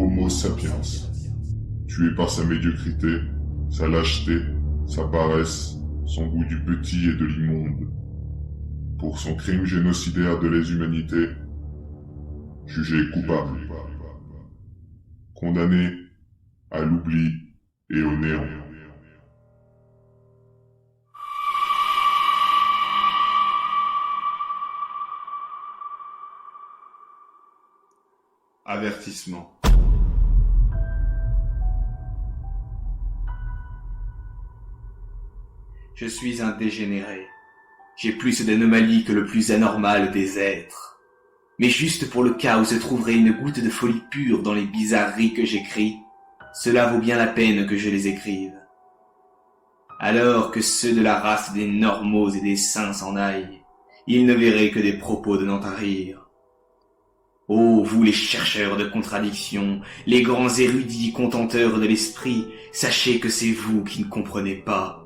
Homo sapiens, tué par sa médiocrité, sa lâcheté, sa paresse, son goût du petit et de l'immonde. Pour son crime génocidaire de les humanités, jugé coupable, condamné à l'oubli et au néant. Avertissement. Je suis un dégénéré. J'ai plus d'anomalie que le plus anormal des êtres. Mais juste pour le cas où se trouverait une goutte de folie pure dans les bizarreries que j'écris, cela vaut bien la peine que je les écrive. Alors que ceux de la race des normaux et des saints s'en aillent, ils ne verraient que des propos donnant à rire. Ô vous les chercheurs de contradictions, les grands érudits contenteurs de l'esprit, sachez que c'est vous qui ne comprenez pas.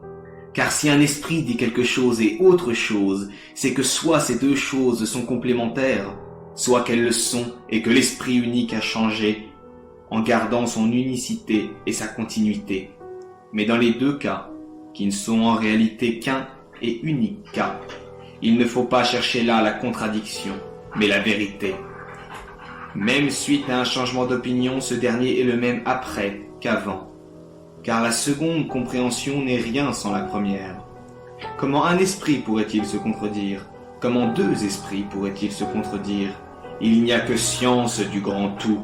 Car si un esprit dit quelque chose et autre chose, c'est que soit ces deux choses sont complémentaires, soit qu'elles le sont et que l'esprit unique a changé, en gardant son unicité et sa continuité. Mais dans les deux cas, qui ne sont en réalité qu'un et unique cas, il ne faut pas chercher là la contradiction, mais la vérité. Même suite à un changement d'opinion, ce dernier est le même après qu'avant. Car la seconde compréhension n'est rien sans la première. Comment un esprit pourrait-il se contredire? Comment deux esprits pourraient-ils se contredire? Il n'y a que science du grand tout.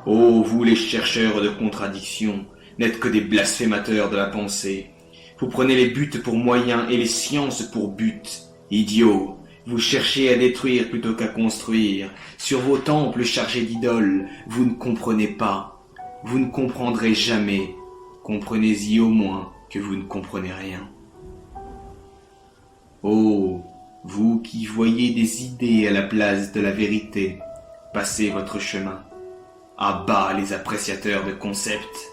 Ô vous les chercheurs de contradictions, n'êtes que des blasphémateurs de la pensée. Vous prenez les buts pour moyens et les sciences pour but. Idiots! Vous cherchez à détruire plutôt qu'à construire. Sur vos temples chargés d'idoles, vous ne comprenez pas. Vous ne comprendrez jamais. Comprenez-y au moins que vous ne comprenez rien. Oh, vous qui voyez des idées à la place de la vérité, passez votre chemin. À bas les appréciateurs de concepts.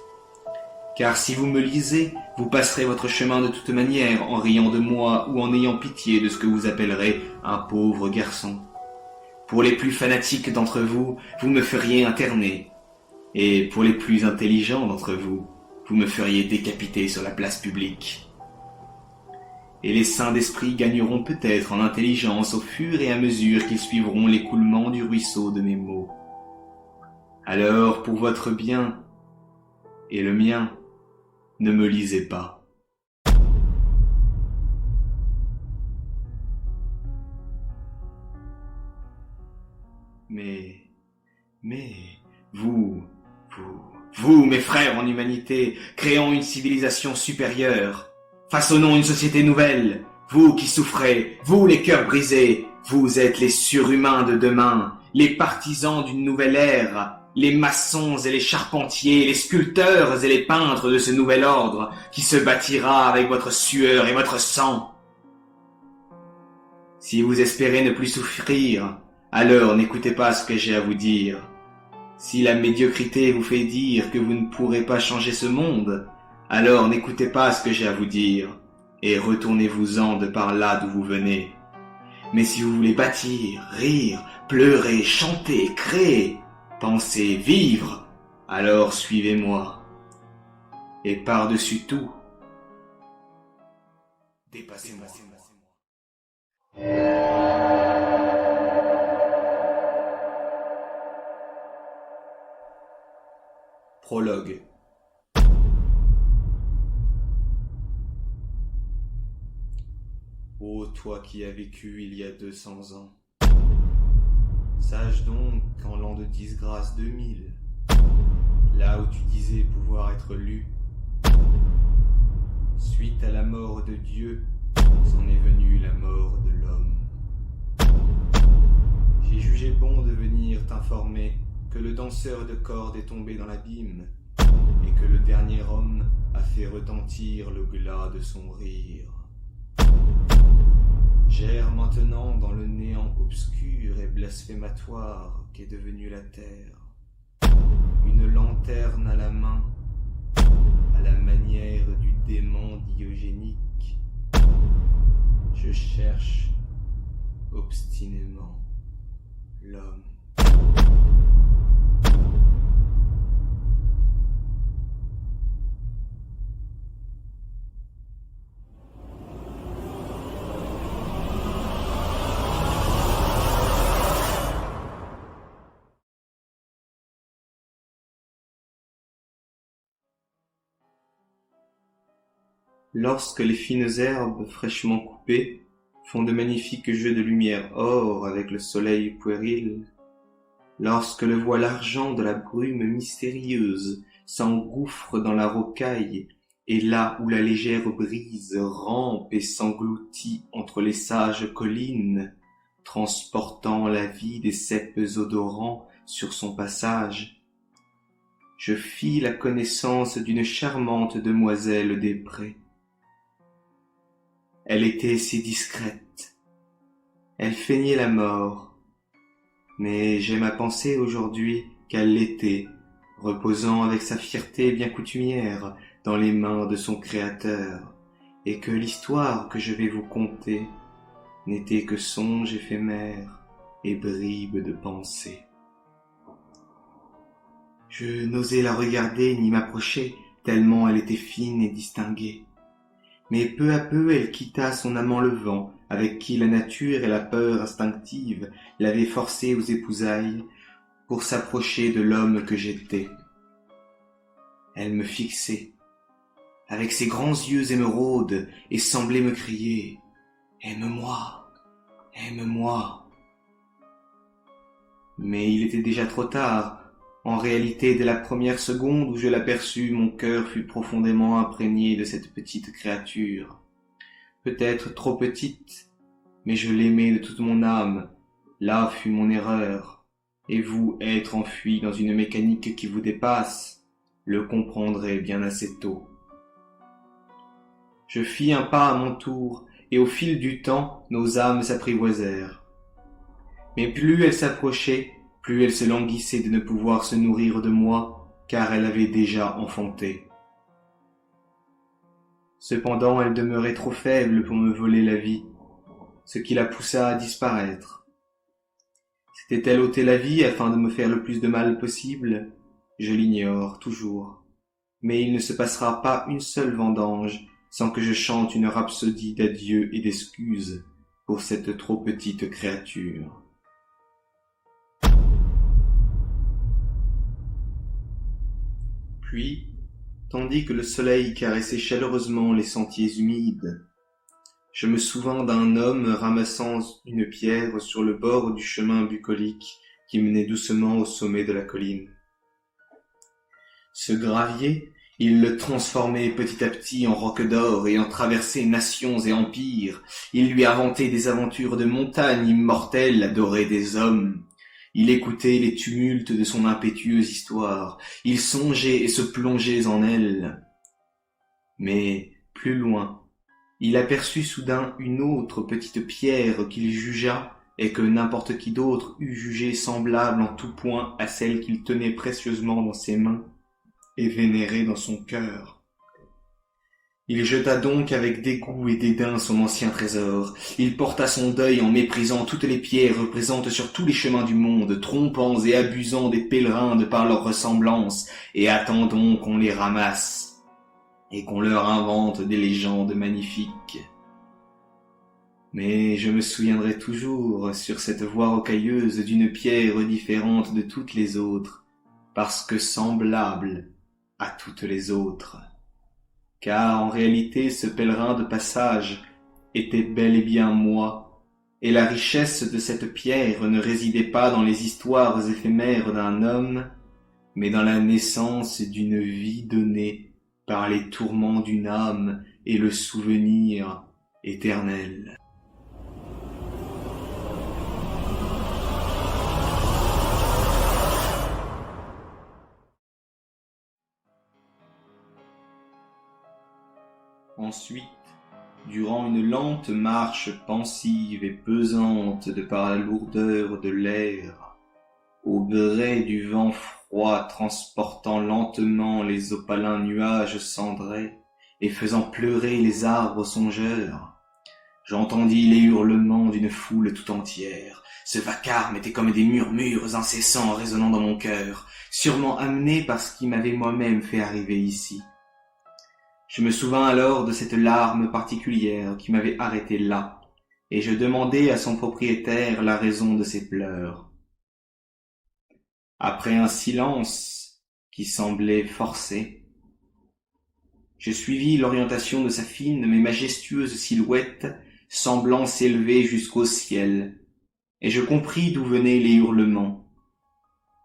Car si vous me lisez, vous passerez votre chemin de toute manière en riant de moi ou en ayant pitié de ce que vous appellerez un pauvre garçon. Pour les plus fanatiques d'entre vous, vous me feriez interner. Et pour les plus intelligents d'entre vous, vous me feriez décapiter sur la place publique. Et les saints d'esprit gagneront peut-être en intelligence au fur et à mesure qu'ils suivront l'écoulement du ruisseau de mes mots. Alors, pour votre bien et le mien, ne me lisez pas. Mais, vous, mes frères en humanité, créons une civilisation supérieure. Façonnons une société nouvelle. Vous qui souffrez, vous les cœurs brisés, vous êtes les surhumains de demain, les partisans d'une nouvelle ère, les maçons et les charpentiers, les sculpteurs et les peintres de ce nouvel ordre qui se bâtira avec votre sueur et votre sang. Si vous espérez ne plus souffrir, alors n'écoutez pas ce que j'ai à vous dire. Si la médiocrité vous fait dire que vous ne pourrez pas changer ce monde, alors n'écoutez pas ce que j'ai à vous dire, et retournez-vous-en de par là d'où vous venez. Mais si vous voulez bâtir, rire, pleurer, chanter, créer, penser, vivre, alors suivez-moi. Et par-dessus tout, dépassez-moi. Prologue. Ô toi qui as vécu il y a 200 ans, sache donc qu'en l'an de disgrâce 2000, là où tu disais pouvoir être lu, suite à la mort de Dieu, s'en est venue la mort de l'homme. J'ai jugé bon de venir t'informer que le danseur de cordes est tombé dans l'abîme et que le dernier homme a fait retentir le glas de son rire. J'erre maintenant dans le néant obscur et blasphématoire qu'est devenue la terre, une lanterne à la main, à la manière du démon diogénique. Je cherche obstinément l'homme. lorsque les fines herbes fraîchement coupées font de magnifiques jeux de lumière or avec le soleil puéril, lorsque le voile argent de la brume mystérieuse s'engouffre dans la rocaille, et là où la légère brise rampe et s'engloutit entre les sages collines, transportant la vie des cèpes odorants sur son passage, je fis la connaissance d'une charmante demoiselle des prés. Elle était si discrète, elle feignait la mort, mais j'aime à penser aujourd'hui qu'elle l'était, reposant avec sa fierté bien coutumière dans les mains de son Créateur, et que l'histoire que je vais vous conter n'était que songe éphémère et bribes de pensée. Je n'osais la regarder ni m'approcher, tellement elle était fine et distinguée. Mais peu à peu elle quitta son amant le vent, avec qui la nature et la peur instinctive l'avaient forcée aux épousailles, pour s'approcher de l'homme que j'étais. Elle me fixait, avec ses grands yeux émeraudes, et semblait me crier « Aime-moi, aime-moi !» Mais il était déjà trop tard. En réalité, dès la première seconde où je l'aperçus, mon cœur fut profondément imprégné de cette petite créature. Peut-être trop petite, mais je l'aimais de toute mon âme. Là fut mon erreur. Et vous, être enfui dans une mécanique qui vous dépasse, le comprendrez bien assez tôt. Je fis un pas à mon tour, et au fil du temps, nos âmes s'apprivoisèrent. Mais plus elle s'approchait, plus elle se languissait de ne pouvoir se nourrir de moi, car elle avait déjà enfanté. Cependant, elle demeurait trop faible pour me voler la vie, ce qui la poussa à disparaître. S'était-elle ôté la vie afin de me faire le plus de mal possible? Je l'ignore toujours. Mais il ne se passera pas une seule vendange sans que je chante une rhapsodie d'adieu et d'excuses pour cette trop petite créature. Puis, tandis que le soleil caressait chaleureusement les sentiers humides, je me souvins d'un homme ramassant une pierre sur le bord du chemin bucolique qui menait doucement au sommet de la colline. Ce gravier, il le transformait petit à petit en roc d'or et en traversait nations et empires. Il lui inventait des aventures de montagne immortelles adorées des hommes. Il écoutait les tumultes de son impétueuse histoire. Il songeait et se plongeait en elle. Mais, plus loin, il aperçut soudain une autre petite pierre qu'il jugea et que n'importe qui d'autre eût jugée semblable en tout point à celle qu'il tenait précieusement dans ses mains et vénérait dans son cœur. Il jeta donc avec dégoût et dédain son ancien trésor. Il porta son deuil en méprisant toutes les pierres présentes sur tous les chemins du monde, trompant et abusant des pèlerins de par leur ressemblance, et attendant qu'on les ramasse, et qu'on leur invente des légendes magnifiques. Mais je me souviendrai toujours, sur cette voie rocailleuse, d'une pierre différente de toutes les autres, parce que semblable à toutes les autres. Car en réalité ce pèlerin de passage était bel et bien moi, et la richesse de cette pierre ne résidait pas dans les histoires éphémères d'un homme, mais dans la naissance d'une vie donnée par les tourments d'une âme et le souvenir éternel. Ensuite, durant une lente marche pensive et pesante de par la lourdeur de l'air, au gré du vent froid transportant lentement les opalins nuages cendrés et faisant pleurer les arbres songeurs, j'entendis les hurlements d'une foule tout entière. Ce vacarme était comme des murmures incessants résonnant dans mon cœur, sûrement amenés par ce qui m'avait moi-même fait arriver ici. Je me souvins alors de cette larme particulière qui m'avait arrêté là, et je demandai à son propriétaire la raison de ses pleurs. Après un silence qui semblait forcé, Je suivis l'orientation de sa fine mais majestueuse silhouette, semblant s'élever jusqu'au ciel, et je compris d'où venaient les hurlements.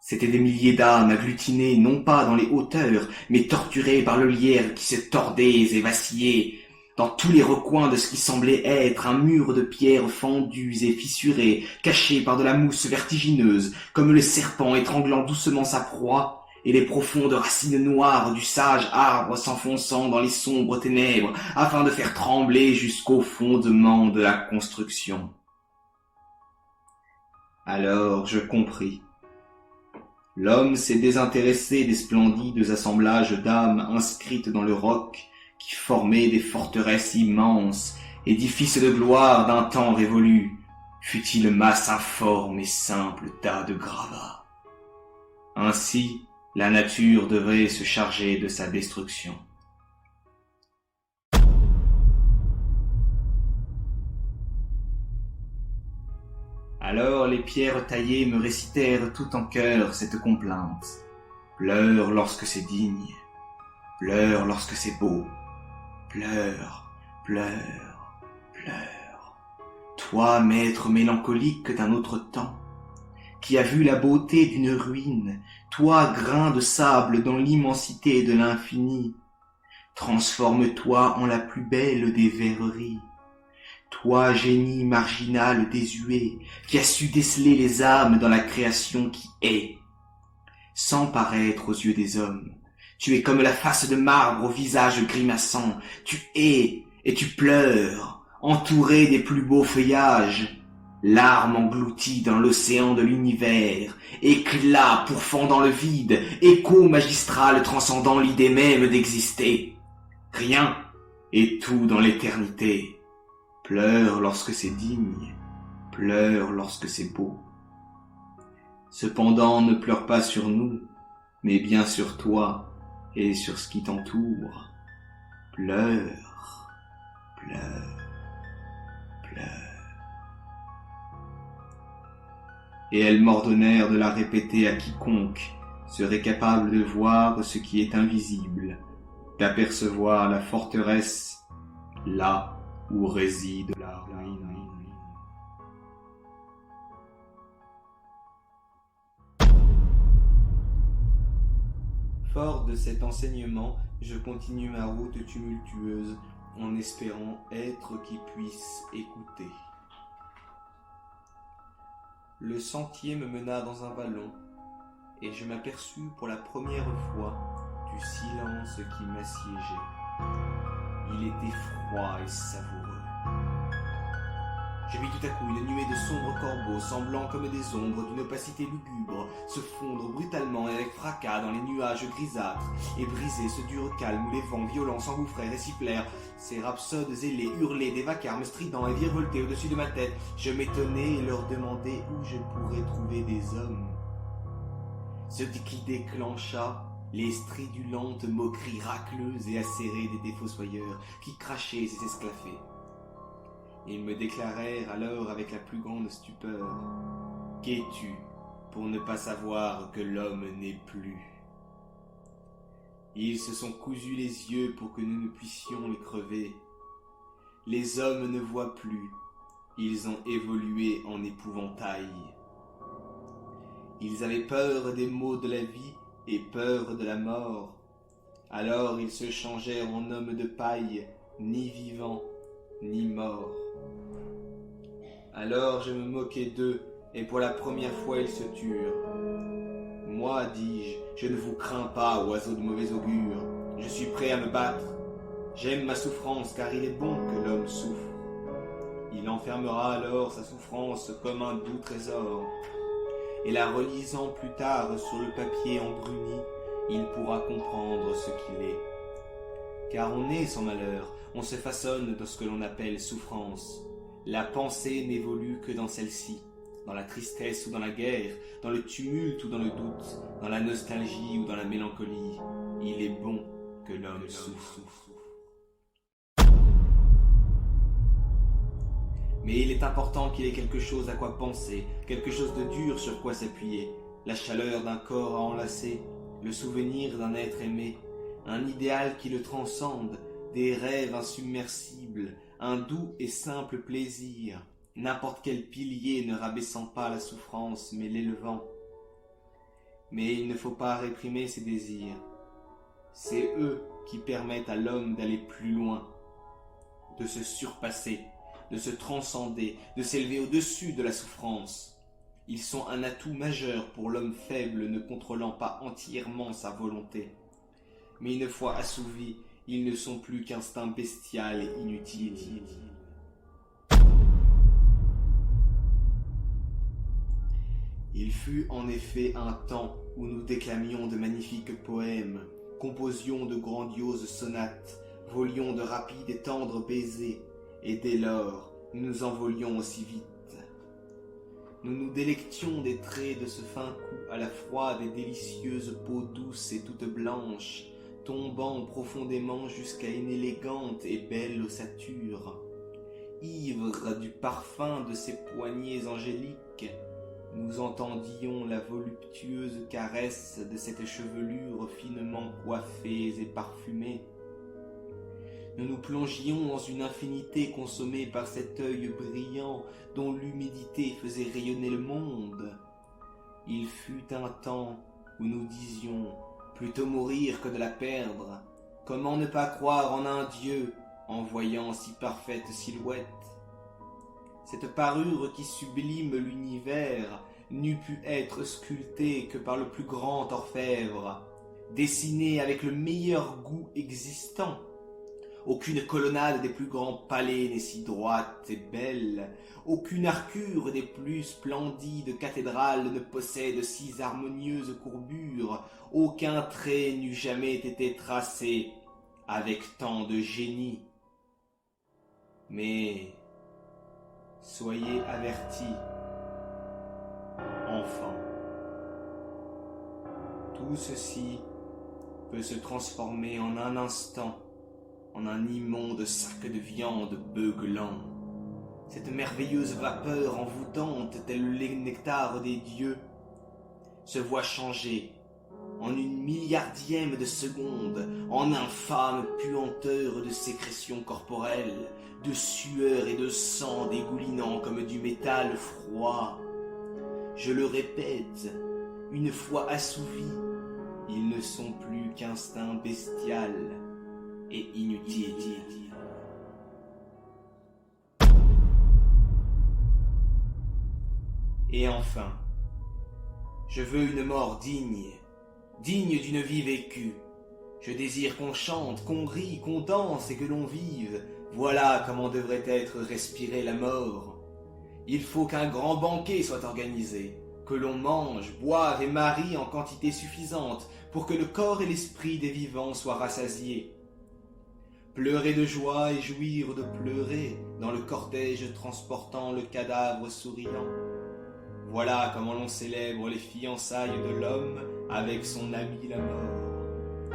C'étaient des milliers d'âmes agglutinées non pas dans les hauteurs, mais torturées par le lierre qui se tordait et vacillait dans tous les recoins de ce qui semblait être un mur de pierres fendues et fissurées, cachées par de la mousse vertigineuse, comme le serpent étranglant doucement sa proie, et les profondes racines noires du sage arbre s'enfonçant dans les sombres ténèbres, afin de faire trembler jusqu'au fondement de la construction. Alors je compris. L'homme s'est désintéressé des splendides assemblages d'âmes inscrites dans le roc, qui formaient des forteresses immenses, édifices de gloire d'un temps révolu, fût-il masse informe et simple tas de gravats. Ainsi, la nature devait se charger de sa destruction. Alors les pierres taillées me récitèrent tout en chœur cette complainte. Pleure lorsque c'est digne, pleure lorsque c'est beau, pleure, pleure, pleure. Toi, maître mélancolique d'un autre temps, qui as vu la beauté d'une ruine, toi, grain de sable dans l'immensité de l'infini, transforme-toi en la plus belle des verreries. Toi, génie marginal désuet, qui as su déceler les âmes dans la création qui est, sans paraître aux yeux des hommes, tu es comme la face de marbre au visage grimaçant, tu es et tu pleures, entouré des plus beaux feuillages, larmes englouties dans l'océan de l'univers, éclat pourfendant le vide, écho magistral transcendant l'idée même d'exister. Rien et tout dans l'éternité. Pleure lorsque c'est digne, pleure lorsque c'est beau. Cependant, ne pleure pas sur nous, mais bien sur toi et sur ce qui t'entoure. Pleure, pleure, pleure. Et elles m'ordonnèrent de la répéter à quiconque serait capable de voir ce qui est invisible, d'apercevoir la forteresse là où réside la ruine. Fort de cet enseignement, je continue ma route tumultueuse en espérant être qui puisse écouter. Le sentier me mena dans un vallon et je m'aperçus pour la première fois du silence qui m'assiégeait. Il était froid et savoureux. Je vis tout à coup une nuée de sombres corbeaux, semblant comme des ombres d'une opacité lugubre, se fondre brutalement et avec fracas dans les nuages grisâtres, et briser ce dur calme où les vents violents s'engouffrèrent et sifflèrent. Ces rhapsodes ailés hurlaient des vacarmes stridents et virevoltaient au-dessus de ma tête. Je m'étonnais et leur demandais où je pourrais trouver des hommes. Ce qui déclencha les stridulentes moqueries racleuses et acérées des défossoyeurs qui crachaient et s'esclaffaient. Ils me déclarèrent alors avec la plus grande stupeur: « Qu'es-tu pour ne pas savoir que l'homme n'est plus ?» Ils se sont cousus les yeux pour que nous ne puissions les crever. Les hommes ne voient plus, ils ont évolué en épouvantail. Ils avaient peur des maux de la vie et peur de la mort. Alors ils se changèrent en hommes de paille, ni vivants, ni morts. Alors je me moquai d'eux, et pour la première fois ils se turent. Moi, dis-je, je ne vous crains pas, oiseaux de mauvais augure. Je suis prêt à me battre. J'aime ma souffrance, car il est bon que l'homme souffre. Il enfermera alors sa souffrance comme un doux trésor. Et la relisant plus tard sur le papier embruni, il pourra comprendre ce qu'il est. Car on est sans malheur, on se façonne dans ce que l'on appelle souffrance. La pensée n'évolue que dans celle-ci, dans la tristesse ou dans la guerre, dans le tumulte ou dans le doute, dans la nostalgie ou dans la mélancolie. Il est bon que l'homme souffre. Mais il est important qu'il ait quelque chose à quoi penser, quelque chose de dur sur quoi s'appuyer, la chaleur d'un corps à enlacer, le souvenir d'un être aimé, un idéal qui le transcende, des rêves insubmersibles, un doux et simple plaisir, n'importe quel pilier ne rabaissant pas la souffrance mais l'élevant. Mais il ne faut pas réprimer ses désirs. C'est eux qui permettent à l'homme d'aller plus loin, de se surpasser, de se transcender, de s'élever au-dessus de la souffrance. Ils sont un atout majeur pour l'homme faible ne contrôlant pas entièrement sa volonté. Mais une fois assouvis, ils ne sont plus qu'instinct bestial et inutile. Il fut en effet un temps où nous déclamions de magnifiques poèmes, composions de grandioses sonates, volions de rapides et tendres baisers, et dès lors, nous nous envolions aussi vite. Nous nous délections des traits de ce fin cou à la froide et délicieuse peau douce et toute blanche, tombant profondément jusqu'à une élégante et belle ossature. Ivres du parfum de ses poignets angéliques, nous entendions la voluptueuse caresse de cette chevelure finement coiffée et parfumée. Nous nous plongions dans une infinité consommée par cet œil brillant dont l'humidité faisait rayonner le monde. Il fut un temps où nous disions « plutôt mourir que de la perdre ». Comment ne pas croire en un Dieu en voyant si parfaite silhouette? Cette parure qui sublime l'univers n'eût pu être sculptée que par le plus grand orfèvre, dessinée avec le meilleur goût existant. Aucune colonnade des plus grands palais n'est si droite et belle, aucune arcure des plus splendides cathédrales ne possède si harmonieuses courbures, aucun trait n'eût jamais été tracé avec tant de génie. Mais soyez avertis, enfants, tout ceci peut se transformer en un instant en un immonde sac de viande beuglant. Cette merveilleuse vapeur envoûtante, tel le nectar des dieux, se voit changer en une milliardième de seconde en infâme puanteur de sécrétions corporelles, de sueur et de sang dégoulinant comme du métal froid. Je le répète, une fois assouvis, ils ne sont plus qu'instinct bestial et inutile. Et enfin, je veux une mort digne d'une vie vécue. Je désire qu'on chante, qu'on rie, qu'on danse et que l'on vive. Voilà comment devrait être respirée la mort. Il faut qu'un grand banquet soit organisé, que l'on mange, boive et marie en quantité suffisante pour que le corps et l'esprit des vivants soient rassasiés. Pleurer de joie et jouir de pleurer dans le cortège transportant le cadavre souriant. Voilà comment l'on célèbre les fiançailles de l'homme avec son ami la mort.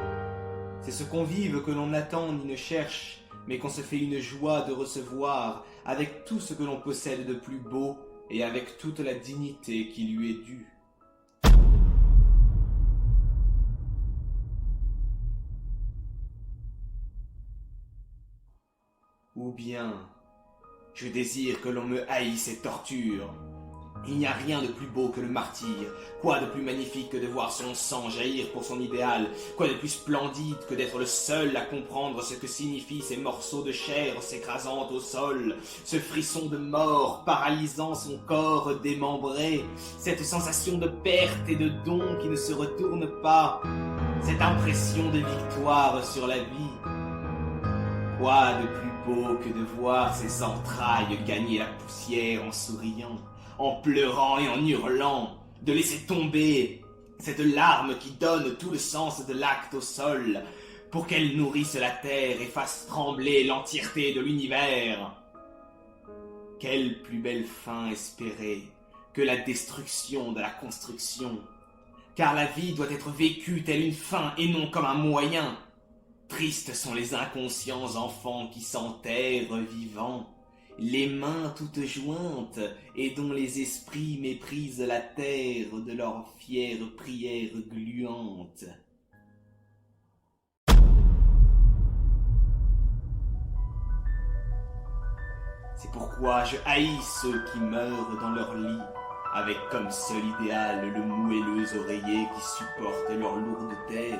C'est ce convive que l'on attend ni ne cherche, mais qu'on se fait une joie de recevoir avec tout ce que l'on possède de plus beau et avec toute la dignité qui lui est due. Ou bien, je désire que l'on me haïsse et torture. Il n'y a rien de plus beau que le martyr, quoi de plus magnifique que de voir son sang jaillir pour son idéal, quoi de plus splendide que d'être le seul à comprendre ce que signifient ces morceaux de chair s'écrasant au sol, ce frisson de mort paralysant son corps démembré, cette sensation de perte et de don qui ne se retourne pas, cette impression de victoire sur la vie. Quoi de plus beau que de voir ses entrailles gagner la poussière en souriant, en pleurant et en hurlant, de laisser tomber cette larme qui donne tout le sens de l'acte au sol, pour qu'elle nourrisse la terre et fasse trembler l'entièreté de l'univers. Quelle plus belle fin espérer que la destruction de la construction, car la vie doit être vécue telle une fin et non comme un moyen. Tristes sont les inconscients enfants qui s'enterrent vivants, les mains toutes jointes et dont les esprits méprisent la terre de leurs fières prières gluantes. C'est pourquoi je haïs ceux qui meurent dans leur lit, avec comme seul idéal le moelleux oreiller qui supporte leur lourde tête.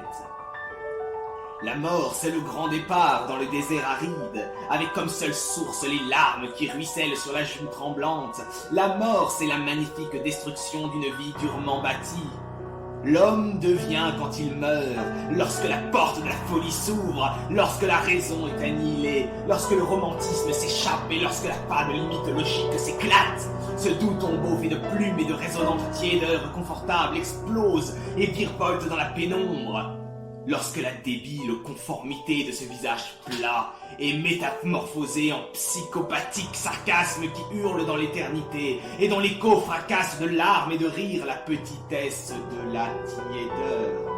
La mort, c'est le grand départ dans le désert aride, avec comme seule source les larmes qui ruissellent sur la joue tremblante. La mort, c'est la magnifique destruction d'une vie durement bâtie. L'homme devient quand il meurt, lorsque la porte de la folie s'ouvre, lorsque la raison est annihilée, lorsque le romantisme s'échappe et lorsque la fable limite logique s'éclate. Ce doux tombeau fait de plumes et de résonnantes tiédeurs confortables explose et virevolte dans la pénombre. Lorsque la débile conformité de ce visage plat est métamorphosée en psychopathique sarcasme qui hurle dans l'éternité et dont l'écho fracasse de larmes et de rires la petitesse de la tiédeur.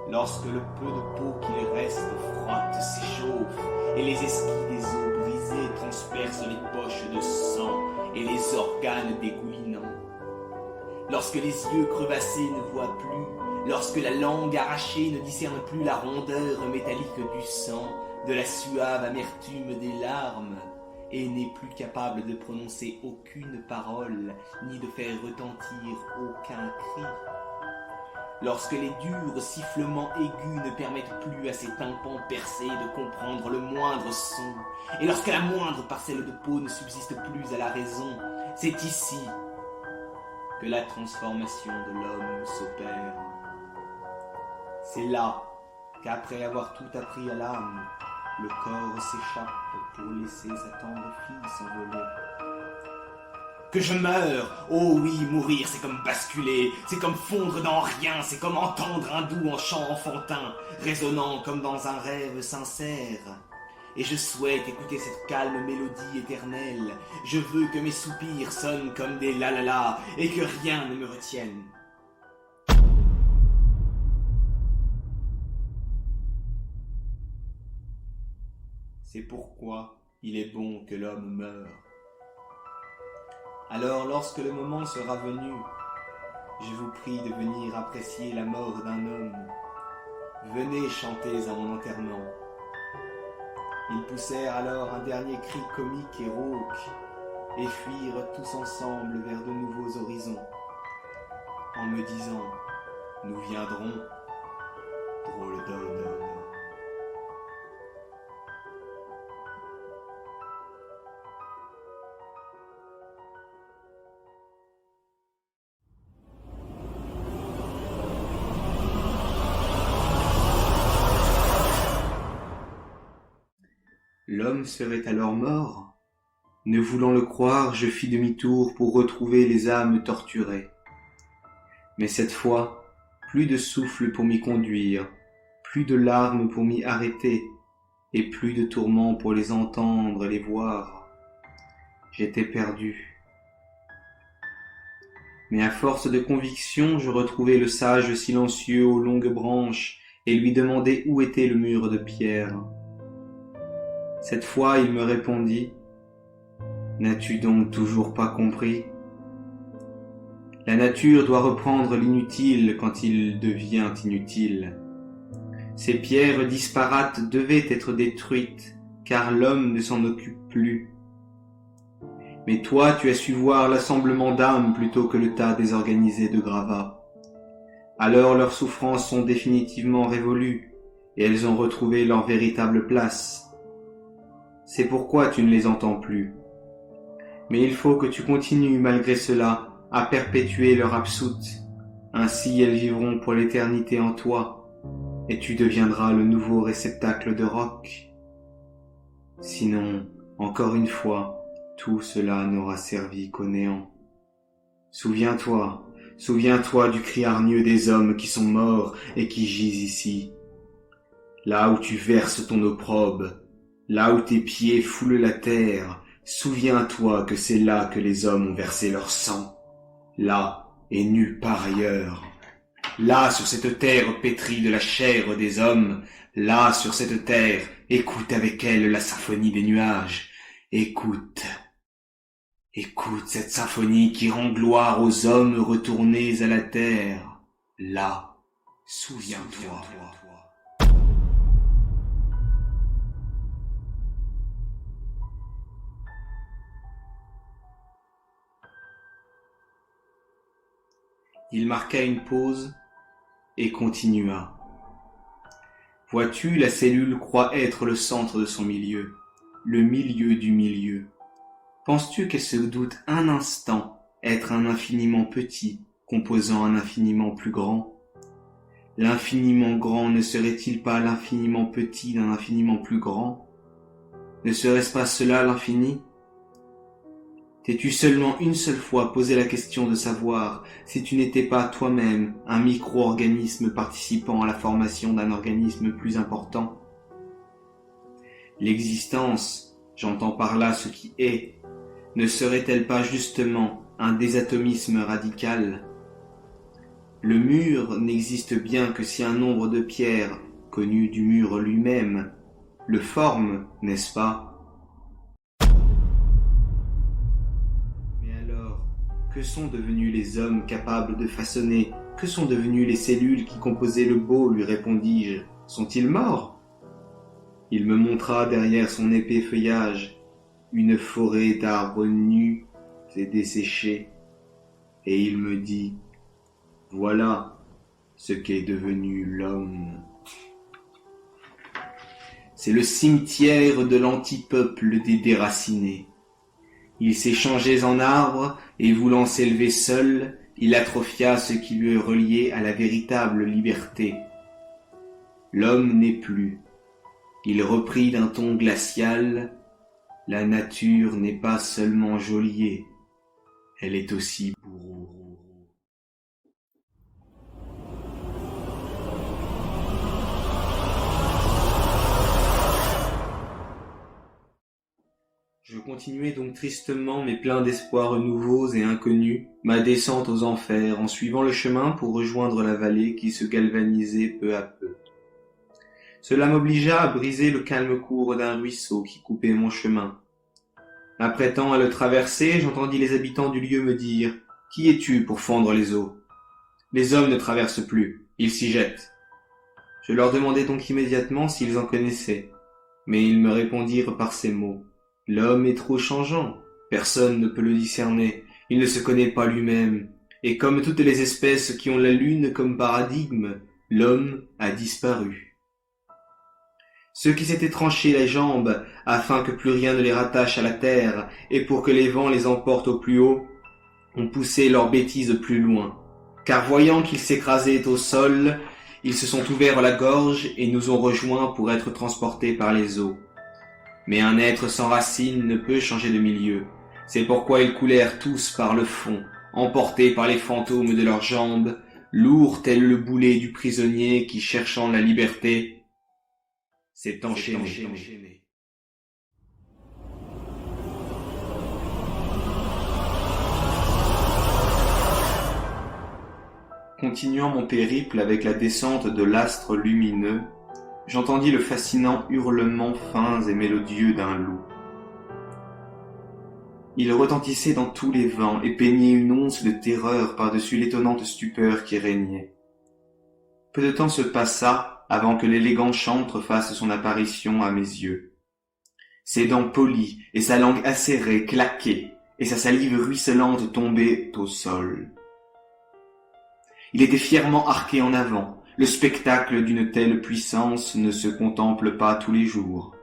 Lorsque le peu de peau qu'il reste frotte, s'échauffe et les esquilles des os brisés transpercent les poches de sang et les organes dégoulinants. Lorsque les yeux crevassés ne voient plus, lorsque la langue arrachée ne discerne plus la rondeur métallique du sang, de la suave amertume des larmes, et n'est plus capable de prononcer aucune parole, ni de faire retentir aucun cri. Lorsque les durs sifflements aigus ne permettent plus à ses tympans percés de comprendre le moindre son, et lorsque la moindre parcelle de peau ne subsiste plus à la raison, c'est ici que la transformation de l'homme s'opère. C'est là qu'après avoir tout appris à l'âme, le corps s'échappe pour laisser sa tendre fille s'envoler. Que je meure! Oh oui, mourir, c'est comme basculer, c'est comme fondre dans rien, c'est comme entendre un doux chant enfantin, résonnant comme dans un rêve sincère. Et je souhaite écouter cette calme mélodie éternelle. Je veux que mes soupirs sonnent comme des la-la-la et que rien ne me retienne. C'est pourquoi il est bon que l'homme meure. Alors, lorsque le moment sera venu, je vous prie de venir apprécier la mort d'un homme. Venez chanter à mon enterrement. Ils poussèrent alors un dernier cri comique et rauque, et fuirent tous ensemble vers de nouveaux horizons, en me disant « Nous viendrons, drôle d'homme. » L'homme serait alors mort? Ne voulant le croire, je fis demi-tour pour retrouver les âmes torturées. Mais cette fois, plus de souffle pour m'y conduire, plus de larmes pour m'y arrêter, et plus de tourments pour les entendre, les voir. J'étais perdu. Mais à force de conviction, je retrouvai le sage silencieux aux longues branches et lui demandai où était le mur de pierre. Cette fois, il me répondit « N'as-tu donc toujours pas compris ? La nature doit reprendre l'inutile quand il devient inutile. Ces pierres disparates devaient être détruites, car l'homme ne s'en occupe plus. Mais toi, tu as su voir l'assemblement d'âmes plutôt que le tas désorganisé de gravats. Alors leurs souffrances sont définitivement révolues, et elles ont retrouvé leur véritable place. C'est pourquoi tu ne les entends plus. Mais il faut que tu continues malgré cela à perpétuer leur absoute. Ainsi elles vivront pour l'éternité en toi, et tu deviendras le nouveau réceptacle de roc. Sinon, encore une fois, tout cela n'aura servi qu'au néant. Souviens-toi du cri hargneux des hommes qui sont morts et qui gisent ici. Là où tu verses ton opprobre, là où tes pieds foulent la terre, souviens-toi que c'est là que les hommes ont versé leur sang. Là et nulle part ailleurs. Là, sur cette terre pétrie de la chair des hommes, là, sur cette terre, écoute avec elle la symphonie des nuages. Écoute cette symphonie qui rend gloire aux hommes retournés à la terre. Là, souviens-toi. Il marqua une pause et continua. Vois-tu, la cellule croit être le centre de son milieu, le milieu du milieu. Penses-tu qu'elle se doute un instant être un infiniment petit, composant un infiniment plus grand? L'infiniment grand ne serait-il pas l'infiniment petit d'un infiniment plus grand? Ne serait-ce pas cela l'infini? T'es-tu seulement une seule fois posé la question de savoir si tu n'étais pas toi-même un micro-organisme participant à la formation d'un organisme plus important? L'existence, j'entends par là ce qui est, ne serait-elle pas justement un désatomisme radical? Le mur n'existe bien que si un nombre de pierres, connues du mur lui-même, le forme, n'est-ce pas? Mais alors, que sont devenus les hommes capables de façonner? Que sont devenues les cellules qui composaient le beau, lui répondis-je. Sont-ils morts? Il me montra derrière son épais feuillage une forêt d'arbres nus et desséchés, et il me dit: voilà ce qu'est devenu l'homme. C'est le cimetière de l'antipeuple des déracinés. Il s'est changé en arbre, et voulant s'élever seul, il atrophia ce qui lui est relié à la véritable liberté. L'homme n'est plus. Il reprit d'un ton glacial: la nature n'est pas seulement geôlier, elle est aussi bourreau. Je continuai donc tristement, mais plein d'espoirs nouveaux et inconnus, ma descente aux enfers, en suivant le chemin pour rejoindre la vallée qui se galvanisait peu à peu. Cela m'obligea à briser le calme cours d'un ruisseau qui coupait mon chemin. M'apprêtant à le traverser, j'entendis les habitants du lieu me dire: « Qui es-tu pour fendre les eaux ? Les hommes ne traversent plus, ils s'y jettent. » Je leur demandai donc immédiatement s'ils en connaissaient, mais ils me répondirent par ces mots: « L'homme est trop changeant, personne ne peut le discerner, il ne se connaît pas lui-même, et comme toutes les espèces qui ont la lune comme paradigme, l'homme a disparu. » Ceux qui s'étaient tranchés les jambes afin que plus rien ne les rattache à la terre et pour que les vents les emportent au plus haut, ont poussé leur bêtise plus loin, car voyant qu'ils s'écrasaient au sol, ils se sont ouverts la gorge et nous ont rejoints pour être transportés par les eaux. Mais un être sans racines ne peut changer de milieu, c'est pourquoi ils coulèrent tous par le fond, emportés par les fantômes de leurs jambes, lourds tel le boulet du prisonnier qui, cherchant la liberté, s'est enchaîné. Continuant mon périple avec la descente de l'astre lumineux, j'entendis le fascinant hurlement fins et mélodieux d'un loup. Il retentissait dans tous les vents et peignait une once de terreur par-dessus l'étonnante stupeur qui régnait. Peu de temps se passa avant que l'élégant chantre fasse son apparition à mes yeux. Ses dents polies et sa langue acérée claquaient, et sa salive ruisselante tombait au sol. Il était fièrement arqué en avant. Le spectacle d'une telle puissance ne se contemple pas tous les jours.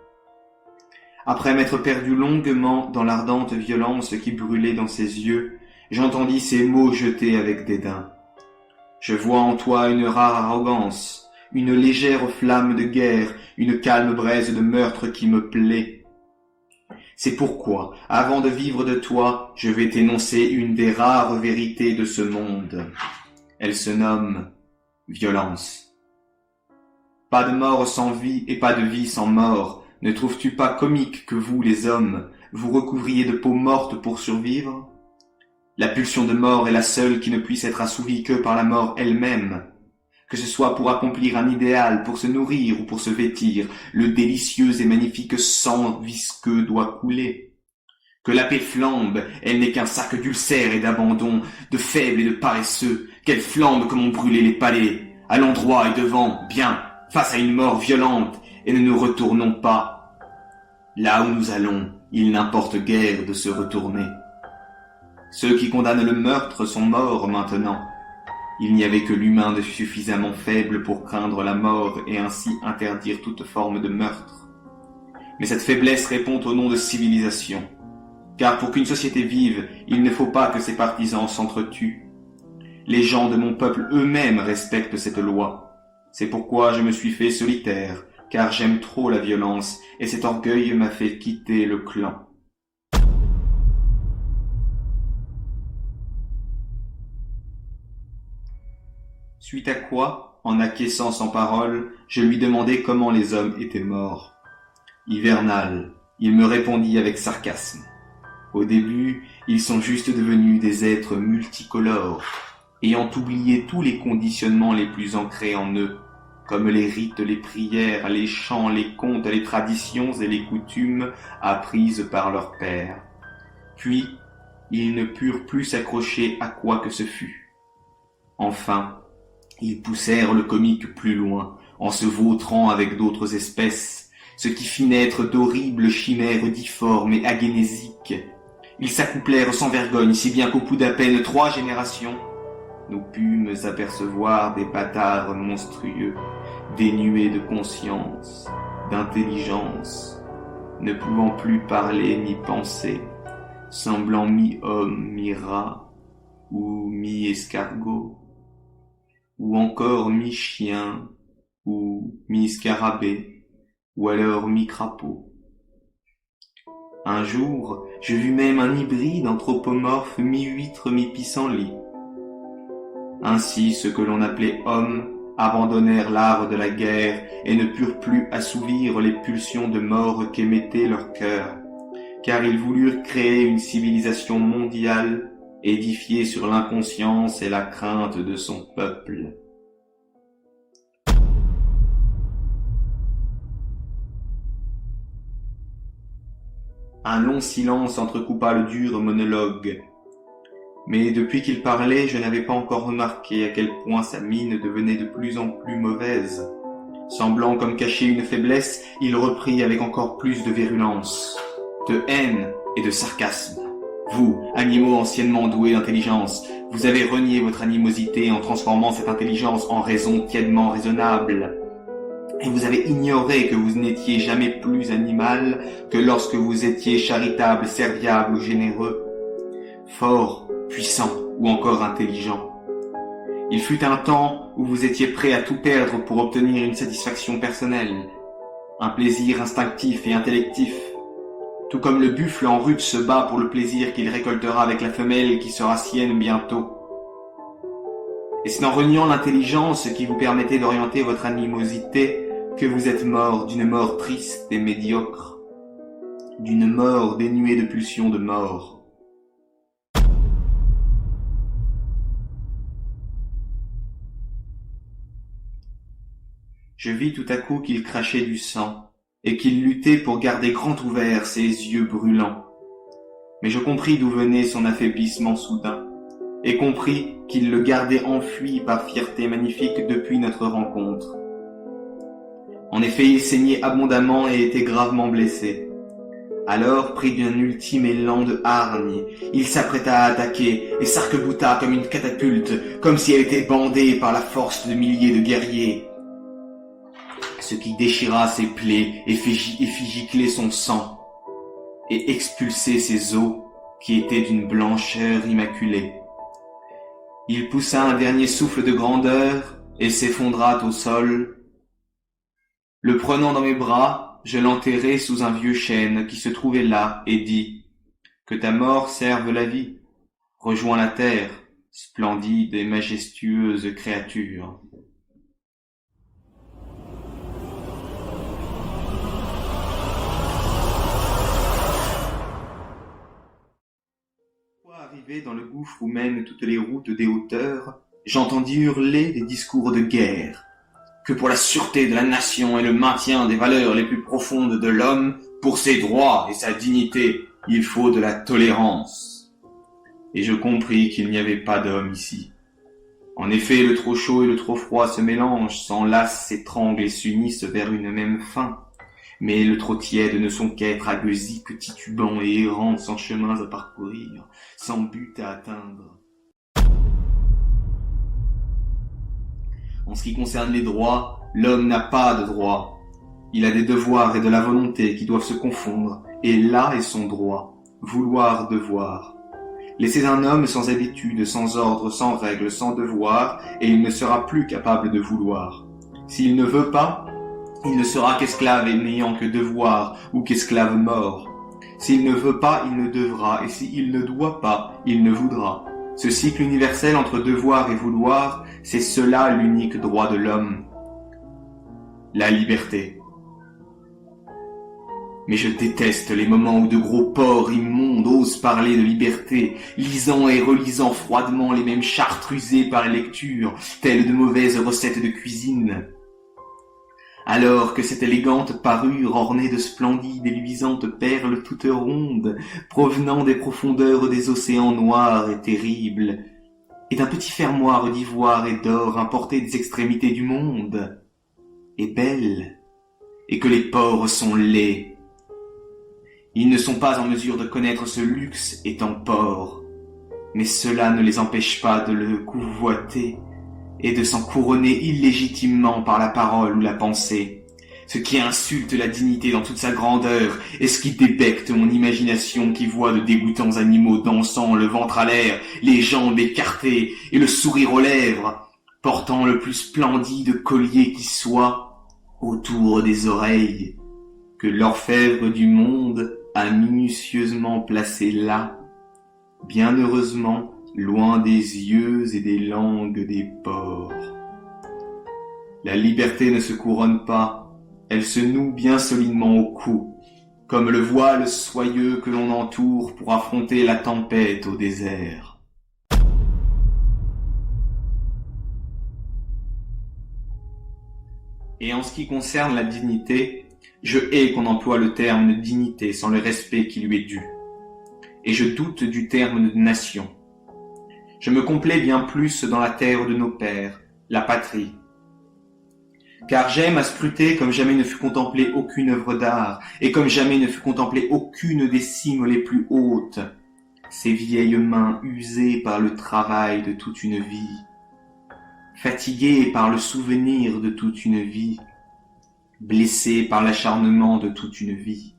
Après m'être perdu longuement dans l'ardente violence qui brûlait dans ses yeux, j'entendis ces mots jetés avec dédain. Je vois en toi une rare arrogance, une légère flamme de guerre, une calme braise de meurtre qui me plaît. C'est pourquoi, avant de vivre de toi, je vais t'énoncer une des rares vérités de ce monde. Elle se nomme violence. Pas de mort sans vie et pas de vie sans mort. Ne trouves-tu pas comique que vous, les hommes, vous recouvriez de peau morte pour survivre? La pulsion de mort est la seule qui ne puisse être assouvie que par la mort elle-même. Que ce soit pour accomplir un idéal, pour se nourrir ou pour se vêtir, le délicieux et magnifique sang visqueux doit couler. Que la paix flambe, elle n'est qu'un sac d'ulcères et d'abandon, de faibles et de paresseux, qu'elle flambe comme on brûlait les palais, à l'endroit et devant, bien, face à une mort violente, et ne nous retournons pas. Là où nous allons, il n'importe guère de se retourner. Ceux qui condamnent le meurtre sont morts maintenant. Il n'y avait que l'humain de suffisamment faible pour craindre la mort et ainsi interdire toute forme de meurtre. Mais cette faiblesse répond au nom de civilisation. Car pour qu'une société vive, il ne faut pas que ses partisans s'entretuent. Les gens de mon peuple eux-mêmes respectent cette loi. C'est pourquoi je me suis fait solitaire, car j'aime trop la violence, et cet orgueil m'a fait quitter le clan. Suite à quoi, en acquiesçant sans parole, je lui demandai comment les hommes étaient morts. Hivernal, il me répondit avec sarcasme. Au début, ils sont juste devenus des êtres multicolores, ayant oublié tous les conditionnements les plus ancrés en eux, comme les rites, les prières, les chants, les contes, les traditions et les coutumes apprises par leurs pères. Puis, ils ne purent plus s'accrocher à quoi que ce fût. Enfin, ils poussèrent le comique plus loin, en se vautrant avec d'autres espèces, ce qui fit naître d'horribles chimères difformes et agénésiques. Ils s'accouplèrent sans vergogne, si bien qu'au bout d'à peine 3 générations, nous pûmes apercevoir des bâtards monstrueux, dénués de conscience, d'intelligence, ne pouvant plus parler ni penser, semblant mi-homme, mi-rat, ou mi-escargot, ou encore mi-chien, ou mi-scarabée, ou alors mi-crapaud. Un jour, je vis même un hybride anthropomorphe mi-huître, mi-pissenlit. Ainsi, ceux que l'on appelait hommes abandonnèrent l'art de la guerre et ne purent plus assouvir les pulsions de mort qu'émettait leur cœur, car ils voulurent créer une civilisation mondiale édifiée sur l'inconscience et la crainte de son peuple. Un long silence entrecoupa le dur monologue. Mais depuis qu'il parlait, je n'avais pas encore remarqué à quel point sa mine devenait de plus en plus mauvaise. Semblant comme cacher une faiblesse, il reprit avec encore plus de virulence, de haine et de sarcasme. Vous, animaux anciennement doués d'intelligence, vous avez renié votre animosité en transformant cette intelligence en raison tièdement raisonnable. Et vous avez ignoré que vous n'étiez jamais plus animal que lorsque vous étiez charitable, serviable ou généreux, fort, puissant ou encore intelligent. Il fut un temps où vous étiez prêt à tout perdre pour obtenir une satisfaction personnelle, un plaisir instinctif et intellectif, tout comme le buffle en rut se bat pour le plaisir qu'il récoltera avec la femelle qui sera sienne bientôt. Et c'est en reniant l'intelligence qui vous permettait d'orienter votre animosité que vous êtes mort d'une mort triste et médiocre, d'une mort dénuée de pulsions de mort. Je vis tout à coup qu'il crachait du sang, et qu'il luttait pour garder grand ouverts ses yeux brûlants. Mais je compris d'où venait son affaiblissement soudain, et compris qu'il le gardait enfui par fierté magnifique depuis notre rencontre. En effet, il saignait abondamment et était gravement blessé. Alors, pris d'un ultime élan de hargne, il s'apprêta à attaquer et s'arc-bouta comme une catapulte, comme si elle était bandée par la force de milliers de guerriers. Ce qui déchira ses plaies et fit gicler son sang, et expulser ses os qui étaient d'une blancheur immaculée. Il poussa un dernier souffle de grandeur et s'effondra au sol. Le prenant dans mes bras, je l'enterrai sous un vieux chêne qui se trouvait là et dis « Que ta mort serve la vie, rejoins la terre, splendide et majestueuse créature. » Arrivé dans le gouffre où mènent toutes les routes des hauteurs, j'entendis hurler des discours de guerre, que pour la sûreté de la nation et le maintien des valeurs les plus profondes de l'homme, pour ses droits et sa dignité, il faut de la tolérance. Et je compris qu'il n'y avait pas d'homme ici. En effet, le trop chaud et le trop froid se mélangent, s'enlacent, s'étranglent et s'unissent vers une même fin. Mais le trop tiède ne sont qu'êtres agueusiques, titubants et errants, sans chemins à parcourir, sans but à atteindre. En ce qui concerne les droits, l'homme n'a pas de droits. Il a des devoirs et de la volonté qui doivent se confondre, et là est son droit, vouloir, devoir. Laissez un homme sans habitude, sans ordre, sans règles, sans devoir, et il ne sera plus capable de vouloir. S'il ne veut pas, il ne sera qu'esclave et n'ayant que devoir, ou qu'esclave mort. S'il ne veut pas, il ne devra, et s'il ne doit pas, il ne voudra. Ce cycle universel entre devoir et vouloir, c'est cela l'unique droit de l'homme. La liberté. Mais je déteste les moments où de gros porcs immondes osent parler de liberté, lisant et relisant froidement les mêmes chartes usées par la lecture, telles de mauvaises recettes de cuisine. Alors que cette élégante parure ornée de splendides et luisantes perles toutes rondes, provenant des profondeurs des océans noirs et terribles, et d'un petit fermoir d'ivoire et d'or importé des extrémités du monde, est belle, et que les porcs sont laids. Ils ne sont pas en mesure de connaître ce luxe étant porcs, mais cela ne les empêche pas de le convoiter et de s'en couronner illégitimement par la parole ou la pensée, ce qui insulte la dignité dans toute sa grandeur et ce qui débecte mon imagination qui voit de dégoûtants animaux dansant le ventre à l'air, les jambes écartées et le sourire aux lèvres, portant le plus splendide collier qui soit autour des oreilles, que l'orfèvre du monde a minutieusement placé là, bien heureusement loin des yeux et des langues des porcs. La liberté ne se couronne pas, elle se noue bien solidement au cou, comme le voile soyeux que l'on entoure pour affronter la tempête au désert. Et en ce qui concerne la dignité, je hais qu'on emploie le terme de dignité sans le respect qui lui est dû. Et je doute du terme de nation. Je me complais bien plus dans la terre de nos pères, la patrie. Car j'aime à scruter comme jamais ne fut contemplée aucune œuvre d'art, et comme jamais ne fut contemplée aucune des cimes les plus hautes, ces vieilles mains usées par le travail de toute une vie, fatiguées par le souvenir de toute une vie, blessées par l'acharnement de toute une vie,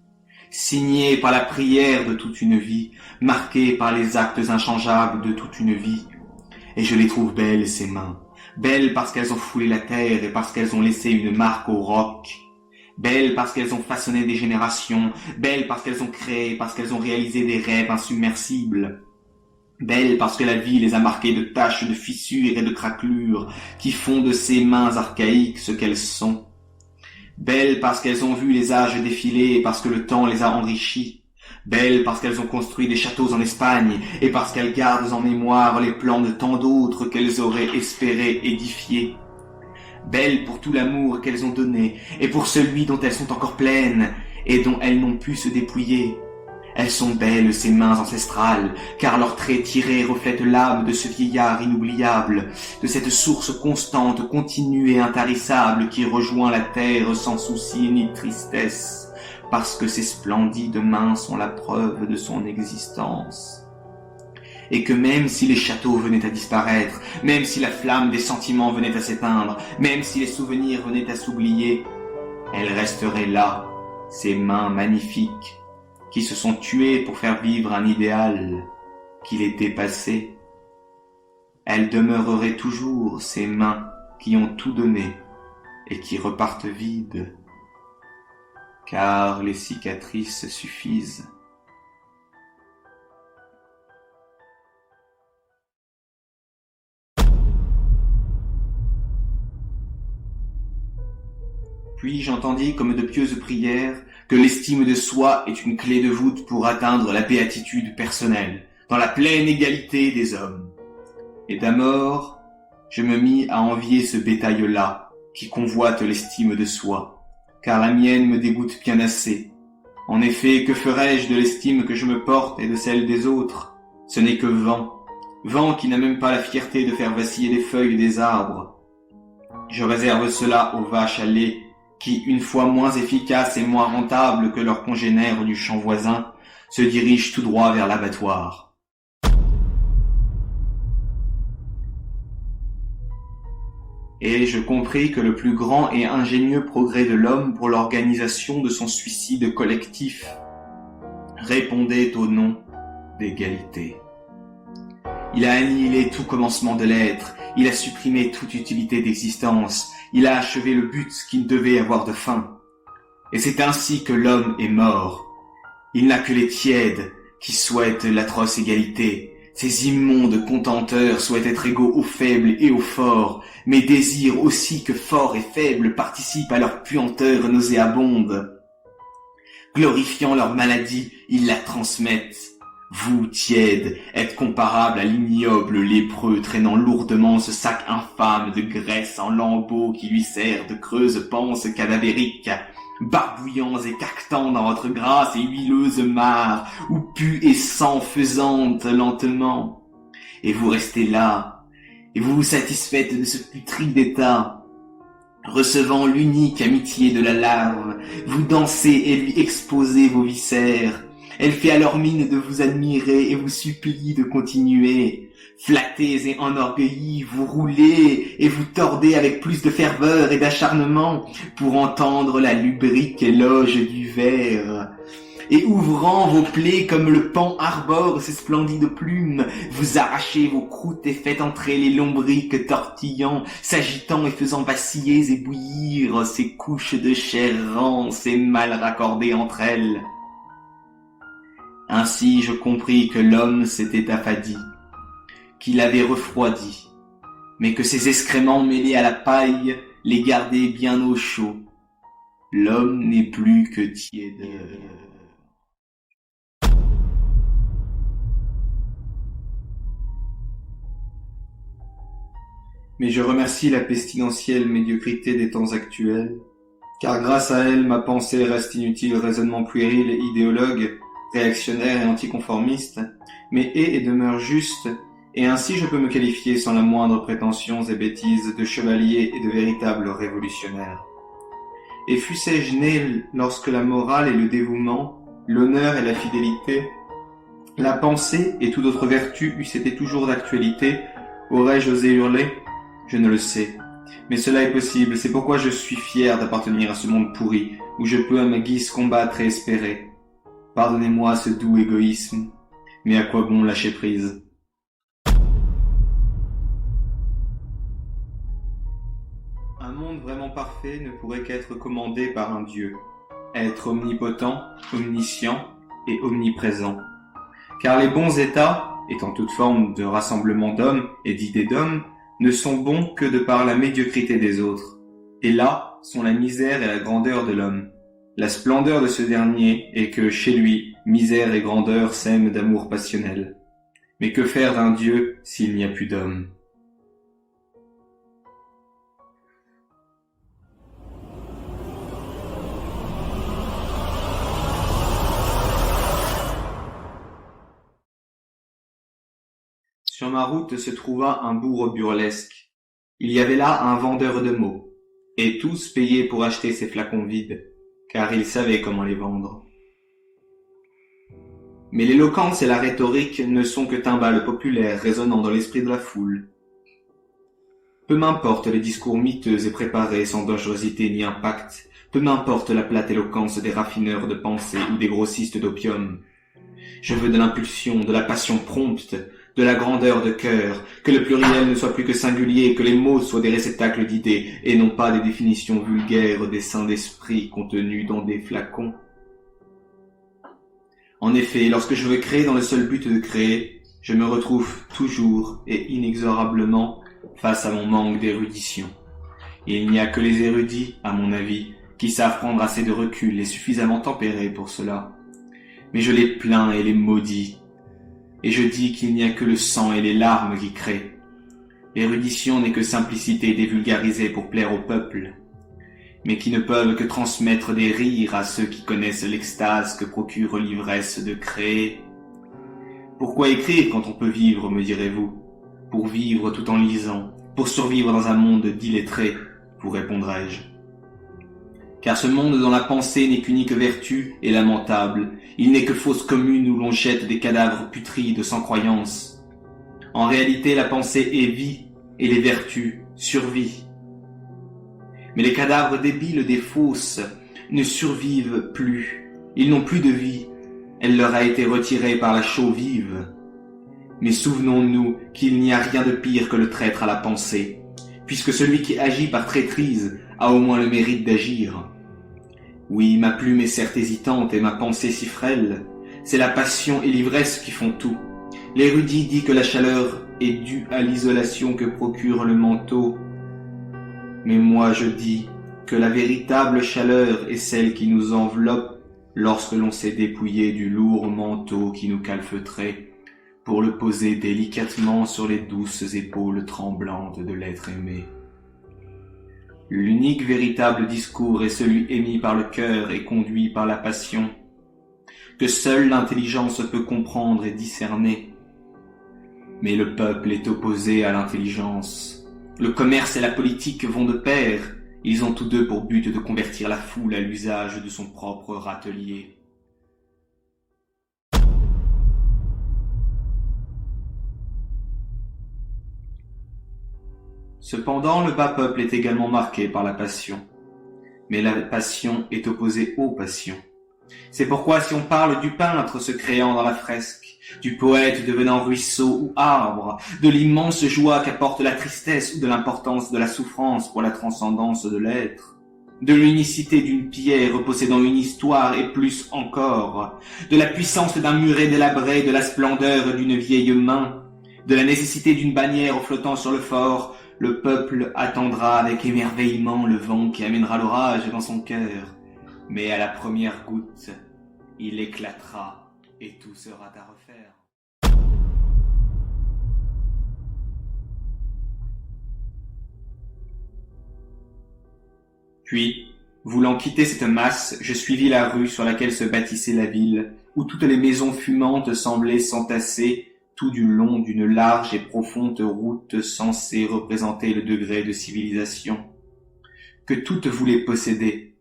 signées par la prière de toute une vie, marquées par les actes inchangeables de toute une vie. Et je les trouve belles, ces mains, belles parce qu'elles ont foulé la terre et parce qu'elles ont laissé une marque au roc, belles parce qu'elles ont façonné des générations, belles parce qu'elles ont créé, parce qu'elles ont réalisé des rêves insubmersibles, belles parce que la vie les a marquées de taches, de fissures et de craquelures qui font de ces mains archaïques ce qu'elles sont. Belles parce qu'elles ont vu les âges défiler et parce que le temps les a enrichies. Belles parce qu'elles ont construit des châteaux en Espagne et parce qu'elles gardent en mémoire les plans de tant d'autres qu'elles auraient espéré édifier. Belles pour tout l'amour qu'elles ont donné et pour celui dont elles sont encore pleines et dont elles n'ont pu se dépouiller. Elles sont belles, ces mains ancestrales, car leurs traits tirés reflètent l'âme de ce vieillard inoubliable, de cette source constante, continue et intarissable qui rejoint la terre sans souci ni tristesse, parce que ces splendides mains sont la preuve de son existence. Et que même si les châteaux venaient à disparaître, même si la flamme des sentiments venait à s'éteindre, même si les souvenirs venaient à s'oublier, elles resteraient là, ces mains magnifiques, qui se sont tués pour faire vivre un idéal qui les dépassait. Elles demeureraient toujours ces mains qui ont tout donné et qui repartent vides, car les cicatrices suffisent. Puis j'entendis comme de pieuses prières que l'estime de soi est une clé de voûte pour atteindre la béatitude personnelle, dans la pleine égalité des hommes. Et d'abord, je me mis à envier ce bétail-là, qui convoite l'estime de soi, car la mienne me dégoûte bien assez. En effet, que ferais-je de l'estime que je me porte et de celle des autres? Ce n'est que vent, vent qui n'a même pas la fierté de faire vaciller les feuilles des arbres. Je réserve cela aux vaches à lait, qui, une fois moins efficaces et moins rentables que leurs congénères du champ voisin, se dirigent tout droit vers l'abattoir. et je compris que le plus grand et ingénieux progrès de l'homme pour l'organisation de son suicide collectif répondait au nom d'égalité. Il a annihilé tout commencement de l'être, il a supprimé toute utilité d'existence, il a achevé le but qui ne devait avoir de fin. Et c'est ainsi que l'homme est mort. Il n'a que les tièdes qui souhaitent l'atroce égalité. Ces immondes contenteurs souhaitent être égaux aux faibles et aux forts, mais désirent aussi que forts et faibles participent à leur puanteur nauséabonde. Glorifiant leur maladie, ils la transmettent. Vous, tièdes, êtes comparables à l'ignoble lépreux traînant lourdement ce sac infâme de graisse en lambeaux qui lui sert de creuse panse cadavérique, barbouillants et caquetant dans votre grasse et huileuse mare, où pue et sang faisante lentement. Et vous restez là, et vous vous satisfaites de ce putride état. Recevant l'unique amitié de la larve, vous dansez et lui exposez vos viscères. Elle fait alors mine de vous admirer et vous supplie de continuer. Flattés et enorgueillis, vous roulez et vous tordez avec plus de ferveur et d'acharnement pour entendre la lubrique éloge du ver. Et ouvrant vos plaies comme le paon arbore ses splendides plumes, vous arrachez vos croûtes et faites entrer les lombriques tortillant, s'agitant et faisant vaciller et bouillir ces couches de chair rance et mal raccordées entre elles. Ainsi je compris que l'homme s'était affadi, qu'il avait refroidi, mais que ses excréments mêlés à la paille les gardaient bien au chaud. L'homme n'est plus que tièdeur. Mais je remercie la pestilentielle médiocrité des temps actuels, car grâce à elle ma pensée reste inutile raisonnement puéril et idéologue, réactionnaire et anticonformiste, mais est et demeure juste, et ainsi je peux me qualifier sans la moindre prétention et bêtise de chevalier et de véritable révolutionnaire. Et fussé-je né lorsque la morale et le dévouement, l'honneur et la fidélité, la pensée et toute autre vertu eussent été toujours d'actualité, aurais-je osé hurler? Je ne le sais. Mais cela est possible, c'est pourquoi je suis fier d'appartenir à ce monde pourri, où je peux à ma guise combattre et espérer. Pardonnez-moi ce doux égoïsme, mais à quoi bon lâcher prise? Un monde vraiment parfait ne pourrait qu'être commandé par un Dieu, être omnipotent, omniscient et omniprésent. Car les bons états, étant toute forme de rassemblement d'hommes et d'idées d'hommes, ne sont bons que de par la médiocrité des autres. Et là sont la misère et la grandeur de l'homme. La splendeur de ce dernier est que, chez lui, misère et grandeur s'aiment d'amour passionnel. Mais que faire d'un Dieu s'il n'y a plus d'homme? Sur ma route se trouva un bourreau burlesque. Il y avait là un vendeur de mots, et tous payaient pour acheter ces flacons vides, car il savait comment les vendre. Mais l'éloquence et la rhétorique ne sont que timbales populaires résonnant dans l'esprit de la foule. Peu m'importe les discours miteux et préparés sans dangerosité ni impact, peu m'importe la plate éloquence des raffineurs de pensée ou des grossistes d'opium. Je veux de l'impulsion, de la passion prompte, de la grandeur de cœur, que le pluriel ne soit plus que singulier, que les mots soient des réceptacles d'idées, et non pas des définitions vulgaires des saints d'esprit contenus dans des flacons. En effet, lorsque je veux créer dans le seul but de créer, je me retrouve toujours et inexorablement face à mon manque d'érudition. Et il n'y a que les érudits, à mon avis, qui savent prendre assez de recul et suffisamment tempérés pour cela. Mais je les plains et les maudis, et je dis qu'il n'y a que le sang et les larmes qui créent. L'érudition n'est que simplicité dévulgarisée pour plaire au peuple, mais qui ne peuvent que transmettre des rires à ceux qui connaissent l'extase que procure l'ivresse de créer. Pourquoi écrire quand on peut vivre, me direz-vous? Pour vivre tout en lisant, pour survivre dans un monde d'illettrés, vous répondrai-je. Car ce monde dont la pensée n'est qu'unique vertu est lamentable. Il n'est que fosse commune où l'on jette des cadavres putrides sans croyance. En réalité, la pensée est vie, et les vertus, survie. Mais les cadavres débiles des fosses ne survivent plus. Ils n'ont plus de vie. Elle leur a été retirée par la chaux vive. Mais souvenons-nous qu'il n'y a rien de pire que le traître à la pensée, puisque celui qui agit par traîtrise a au moins le mérite d'agir. Oui, ma plume est certes hésitante et ma pensée si frêle. C'est la passion et l'ivresse qui font tout. L'érudit dit que la chaleur est due à l'isolation que procure le manteau. Mais moi je dis que la véritable chaleur est celle qui nous enveloppe lorsque l'on s'est dépouillé du lourd manteau qui nous calfeutrait pour le poser délicatement sur les douces épaules tremblantes de l'être aimé. L'unique véritable discours est celui émis par le cœur et conduit par la passion, que seule l'intelligence peut comprendre et discerner. Mais le peuple est opposé à l'intelligence. Le commerce et la politique vont de pair. Ils ont tous deux pour but de convertir la foule à l'usage de son propre râtelier. Cependant, le bas peuple est également marqué par la passion. Mais la passion est opposée aux passions. C'est pourquoi si on parle du peintre se créant dans la fresque, du poète devenant ruisseau ou arbre, de l'immense joie qu'apporte la tristesse ou de l'importance de la souffrance pour la transcendance de l'être, de l'unicité d'une pierre possédant une histoire et plus encore, de la puissance d'un muret délabré, de la splendeur d'une vieille main, de la nécessité d'une bannière flottant sur le fort, le peuple attendra avec émerveillement le vent qui amènera l'orage dans son cœur. Mais à la première goutte, il éclatera et tout sera à refaire. Puis, voulant quitter cette masse, je suivis la rue sur laquelle se bâtissait la ville, où toutes les maisons fumantes semblaient s'entasser tout du long d'une large et profonde route censée représenter le degré de civilisation, que toutes voulaient posséder.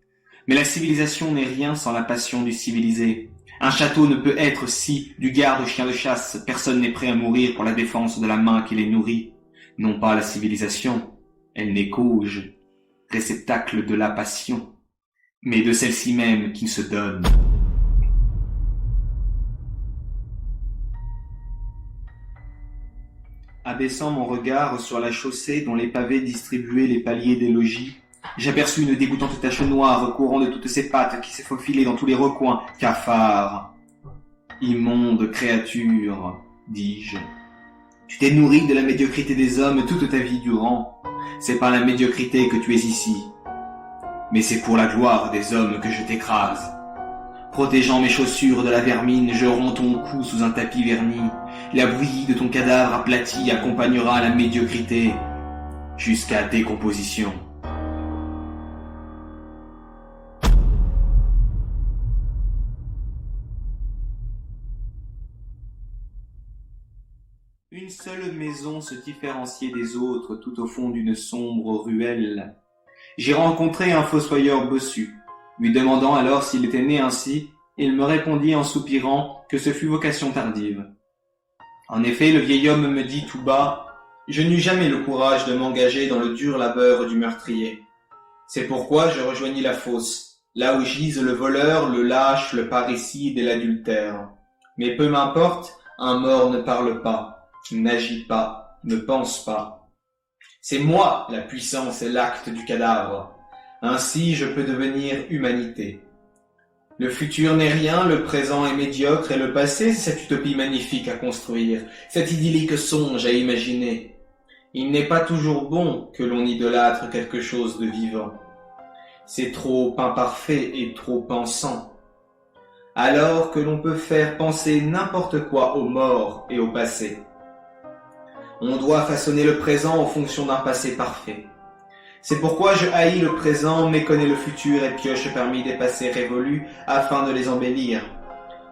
Mais la civilisation n'est rien sans la passion du civilisé. Un château ne peut être si, du garde chien de chasse, personne n'est prêt à mourir pour la défense de la main qui les nourrit. Non pas la civilisation, elle n'est qu'auge, réceptacle de la passion, mais de celle-ci même qui se donne. Abaissant mon regard sur la chaussée dont les pavés distribuaient les paliers des logis, j'aperçus une dégoûtante tache noire courant de toutes ses pattes qui s'est faufilée dans tous les recoins. Cafard! Immonde créature, dis-je. Tu t'es nourri de la médiocrité des hommes toute ta vie durant. C'est par la médiocrité que tu es ici. Mais c'est pour la gloire des hommes que je t'écrase. Protégeant mes chaussures de la vermine, je romps ton cou sous un tapis verni. La bouillie de ton cadavre aplati accompagnera la médiocrité jusqu'à décomposition. Une seule maison se différenciait des autres tout au fond d'une sombre ruelle. J'y rencontrai un fossoyeur bossu. Lui demandant alors s'il était né ainsi, il me répondit en soupirant que ce fut vocation tardive. En effet, le vieil homme me dit tout bas « Je n'eus jamais le courage de m'engager dans le dur labeur du meurtrier. C'est pourquoi je rejoignis la fosse, là où gisent le voleur, le lâche, le parricide et l'adultère. Mais peu m'importe, un mort ne parle pas, n'agit pas, ne pense pas. C'est moi la puissance et l'acte du cadavre. Ainsi je peux devenir humanité. Le futur n'est rien, le présent est médiocre et le passé c'est cette utopie magnifique à construire, cet idyllique songe à imaginer. Il n'est pas toujours bon que l'on idolâtre quelque chose de vivant. C'est trop imparfait et trop pensant. Alors que l'on peut faire penser n'importe quoi aux morts et au passé. On doit façonner le présent en fonction d'un passé parfait. C'est pourquoi je haïs le présent, méconnais le futur et pioche parmi des passés révolus afin de les embellir.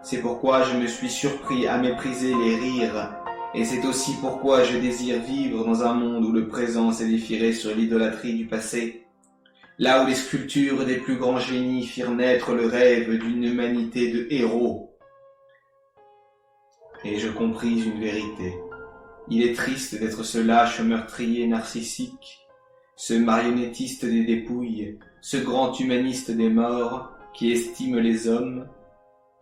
C'est pourquoi je me suis surpris à mépriser les rires. Et c'est aussi pourquoi je désire vivre dans un monde où le présent s'édifierait sur l'idolâtrie du passé. Là où les sculptures des plus grands génies firent naître le rêve d'une humanité de héros. Et je compris une vérité. Il est triste d'être ce lâche meurtrier narcissique, ce marionnettiste des dépouilles, ce grand humaniste des morts qui estime les hommes,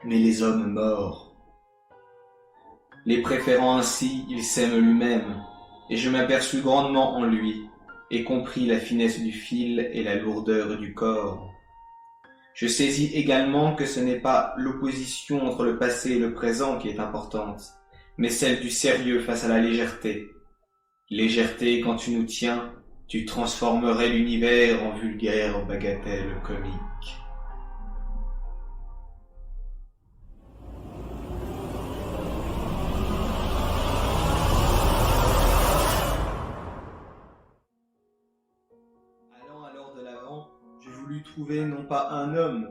mais les hommes morts. Les préférant ainsi, il s'aime lui-même, et je m'aperçus grandement en lui, et compris la finesse du fil et la lourdeur du corps. Je saisis également que ce n'est pas l'opposition entre le passé et le présent qui est importante, mais celle du sérieux face à la légèreté. Légèreté, quand tu nous tiens, tu transformerais l'univers en vulgaire bagatelle comique. Allant alors de l'avant, je voulus trouver non pas un homme,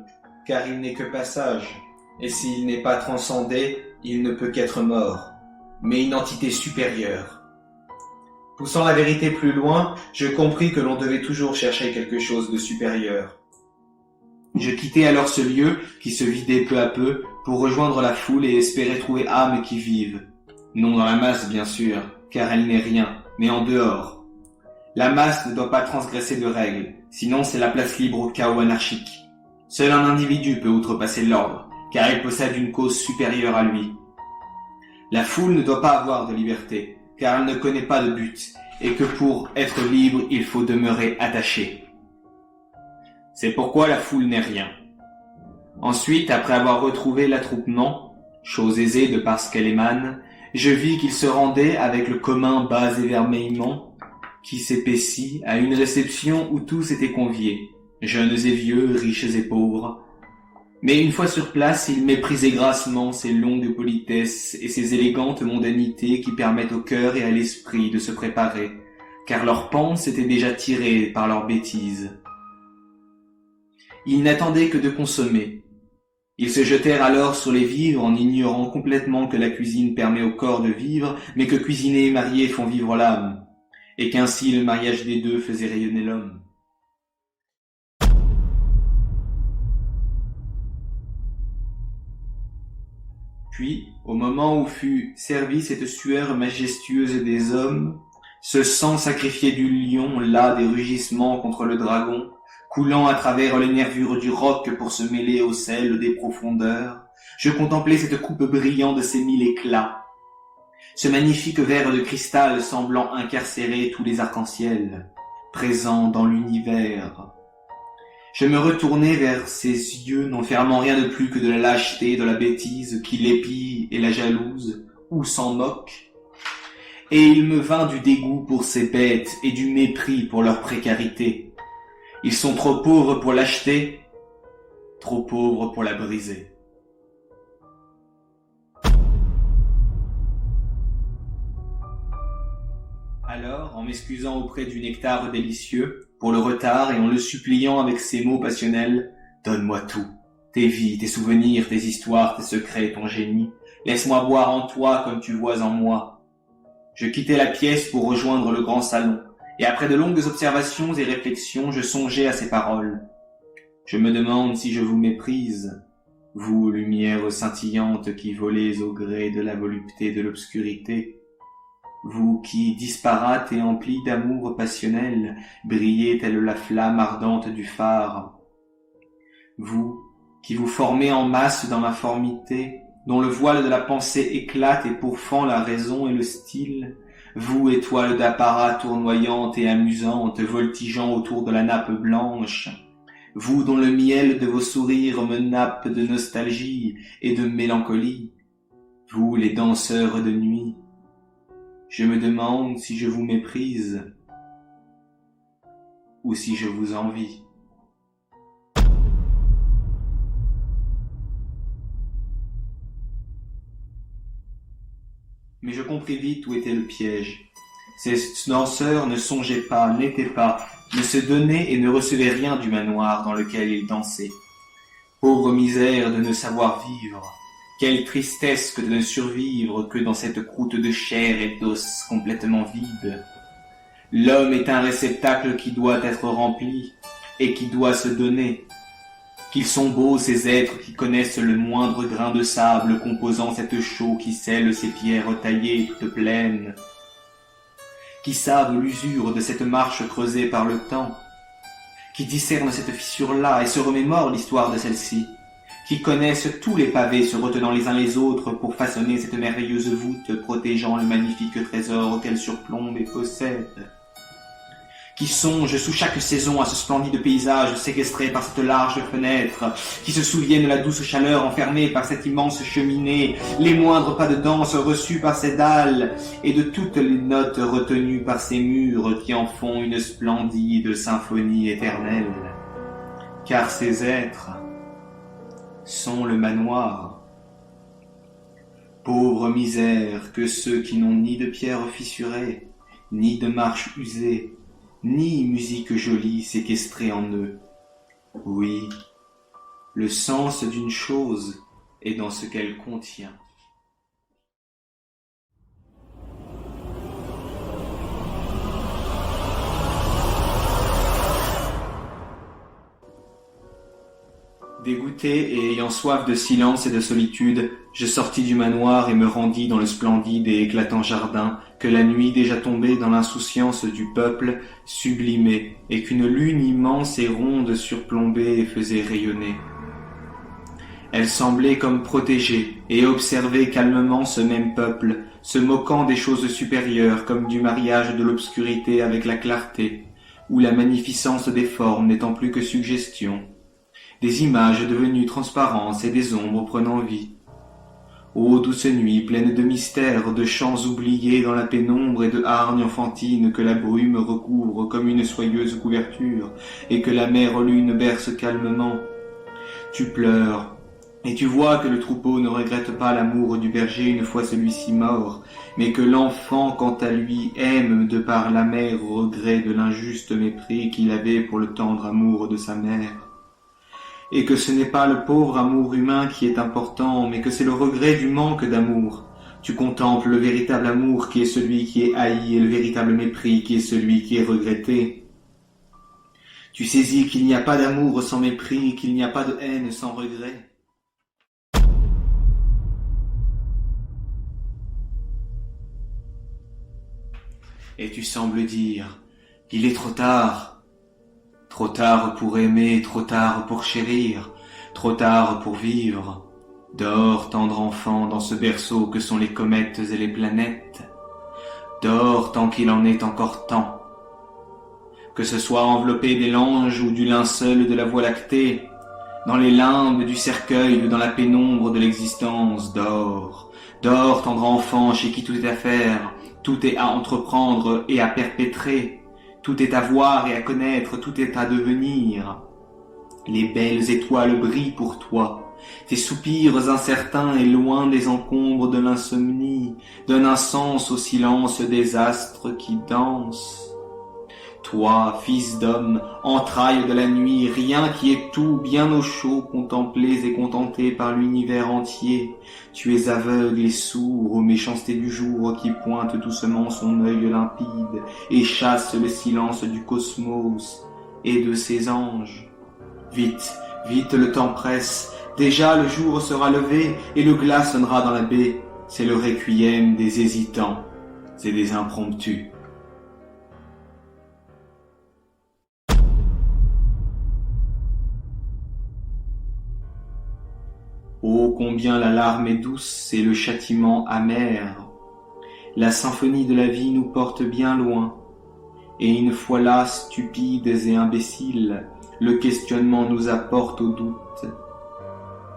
car il n'est que passage, et s'il n'est pas transcendé, il ne peut qu'être mort, mais une entité supérieure. Poussant la vérité plus loin, je compris que l'on devait toujours chercher quelque chose de supérieur. Je quittai alors ce lieu qui se vidait peu à peu pour rejoindre la foule et espérer trouver âme qui vive. Non dans la masse bien sûr, car elle n'est rien, mais en dehors. La masse ne doit pas transgresser de règles, sinon c'est la place libre au chaos anarchique. Seul un individu peut outrepasser l'ordre, car il possède une cause supérieure à lui. La foule ne doit pas avoir de liberté, car elle ne connaît pas de but, et que pour être libre, il faut demeurer attaché. C'est pourquoi la foule n'est rien. Ensuite, après avoir retrouvé l'attroupement, chose aisée de par ce qu'elle émane, je vis qu'il se rendait avec le commun bas émerveillement, qui s'épaissit à une réception où tous étaient conviés, jeunes et vieux, riches et pauvres. Mais une fois sur place, il méprisait grassement ces longues politesses et ces élégantes mondanités qui permettent au cœur et à l'esprit de se préparer, car leurs panses étaient déjà tirées par leurs bêtises. Ils n'attendaient que de consommer. Ils se jetèrent alors sur les vivres en ignorant complètement que la cuisine permet au corps de vivre, mais que cuisiner et marier font vivre l'âme, et qu'ainsi le mariage des deux faisait rayonner l'homme. Puis, au moment où fut servie cette sueur majestueuse des hommes, ce sang sacrifié du lion, là des rugissements contre le dragon, coulant à travers les nervures du roc pour se mêler au sel des profondeurs, je contemplais cette coupe brillante de ses 1000 éclats, ce magnifique verre de cristal semblant incarcérer tous les arcs-en-ciel, présents dans l'univers. Je me retournai vers ses yeux, n'enfermant rien de plus que de la lâcheté, de la bêtise, qui l'épie et la jalouse, ou s'en moque. Et il me vint du dégoût pour ces bêtes et du mépris pour leur précarité. Ils sont trop pauvres pour l'acheter, trop pauvres pour la briser. Alors, en m'excusant auprès du nectar délicieux, pour le retard et en le suppliant avec ces mots passionnels, « Donne-moi tout, tes vies, tes souvenirs, tes histoires, tes secrets, ton génie, laisse-moi boire en toi comme tu vois en moi. » Je quittai la pièce pour rejoindre le grand salon, et après de longues observations et réflexions, je songeai à ces paroles. Je me demande si je vous méprise, vous, lumière scintillante qui volez au gré de la volupté de l'obscurité, vous qui, disparate et emplie d'amour passionnel, brillez telle la flamme ardente du phare. Vous qui vous formez en masse dans l'informité, dont le voile de la pensée éclate et pourfend la raison et le style, vous, étoile d'apparat tournoyante et amusante, voltigeant autour de la nappe blanche, vous dont le miel de vos sourires me nappe de nostalgie et de mélancolie, vous les danseurs de nuit, je me demande si je vous méprise ou si je vous envie. Mais je compris vite où était le piège. Ces danseurs ne songeaient pas, n'étaient pas, ne se donnaient et ne recevaient rien du manoir dans lequel ils dansaient. Pauvre misère de ne savoir vivre! Quelle tristesse que de ne survivre que dans cette croûte de chair et d'os complètement vide. L'homme est un réceptacle qui doit être rempli et qui doit se donner. Qu'ils sont beaux ces êtres qui connaissent le moindre grain de sable composant cette chaux qui scelle ces pierres taillées toutes pleines. qui savent l'usure de cette marche creusée par le temps, qui discernent cette fissure-là et se remémorent l'histoire de celle-ci, qui connaissent tous les pavés se retenant les uns les autres pour façonner cette merveilleuse voûte protégeant le magnifique trésor qu'elle surplombe et possède, qui songent sous chaque saison à ce splendide paysage séquestré par cette large fenêtre, qui se souviennent de la douce chaleur enfermée par cette immense cheminée, les moindres pas de danse reçus par ces dalles, et de toutes les notes retenues par ces murs qui en font une splendide symphonie éternelle. Car ces êtres sont le manoir. Pauvre misère que ceux qui n'ont ni de pierre fissurée, ni de marche usée, ni musique jolie séquestrée en eux. Oui, le sens d'une chose est dans ce qu'elle contient. Dégoûté et ayant soif de silence et de solitude, je sortis du manoir et me rendis dans le splendide et éclatant jardin que la nuit déjà tombée dans l'insouciance du peuple sublimait et qu'une lune immense et ronde surplombait et faisait rayonner. Elle semblait comme protéger et observer calmement ce même peuple, se moquant des choses supérieures comme du mariage de l'obscurité avec la clarté, ou la magnificence des formes n'étant plus que suggestion, des images devenues transparence et des ombres prenant vie. Ô douce nuit pleine de mystères, de chants oubliés dans la pénombre et de hargnes enfantines que la brume recouvre comme une soyeuse couverture et que la mère lune berce calmement. Tu pleures, et tu vois que le troupeau ne regrette pas l'amour du berger une fois celui-ci mort, mais que l'enfant quant à lui aime de par l'amer regret de l'injuste mépris qu'il avait pour le tendre amour de sa mère. Et que ce n'est pas le pauvre amour humain qui est important, mais que c'est le regret du manque d'amour. Tu contemples le véritable amour qui est celui qui est haï et le véritable mépris qui est celui qui est regretté. Tu saisis qu'il n'y a pas d'amour sans mépris, qu'il n'y a pas de haine sans regret. Et tu sembles dire, il est trop tard. Trop tard pour aimer, trop tard pour chérir, trop tard pour vivre. Dors, tendre enfant, dans ce berceau que sont les comètes et les planètes. Dors tant qu'il en est encore temps. Que ce soit enveloppé des langes ou du linceul de la Voie lactée, dans les limbes du cercueil ou dans la pénombre de l'existence, dors. Dors, tendre enfant, chez qui tout est à faire, tout est à entreprendre et à perpétrer. Tout est à voir et à connaître, tout est à devenir. Les belles étoiles brillent pour toi. Tes soupirs incertains et loin des encombres de l'insomnie donnent un sens au silence des astres qui dansent. Toi, fils d'homme, entrailles de la nuit, rien qui est tout, bien au chaud, contemplés et contentés par l'univers entier. Tu es aveugle et sourd aux méchancetés du jour qui pointe doucement son œil limpide et chasse le silence du cosmos et de ses anges. Vite, vite le temps presse, déjà le jour sera levé et le glas sonnera dans la baie. C'est le requiem des hésitants et des impromptus. Oh, combien la larme est douce et le châtiment amer. La symphonie de la vie nous porte bien loin. Et une fois là, stupides et imbéciles, le questionnement nous apporte au doute.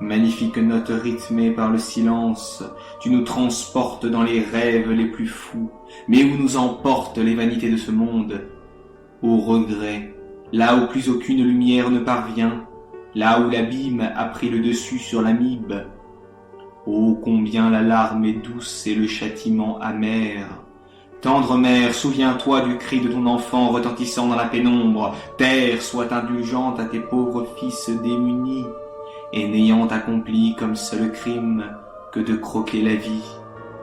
Magnifique note rythmée par le silence, tu nous transportes dans les rêves les plus fous, mais où nous emportent les vanités de ce monde. Au regret, là où plus aucune lumière ne parvient, là où l'abîme a pris le dessus sur l'amibe. Oh, combien la larme est douce et le châtiment amer. Tendre mère, souviens-toi du cri de ton enfant retentissant dans la pénombre. Terre, sois indulgente à tes pauvres fils démunis, et n'ayant accompli comme seul crime que de croquer la vie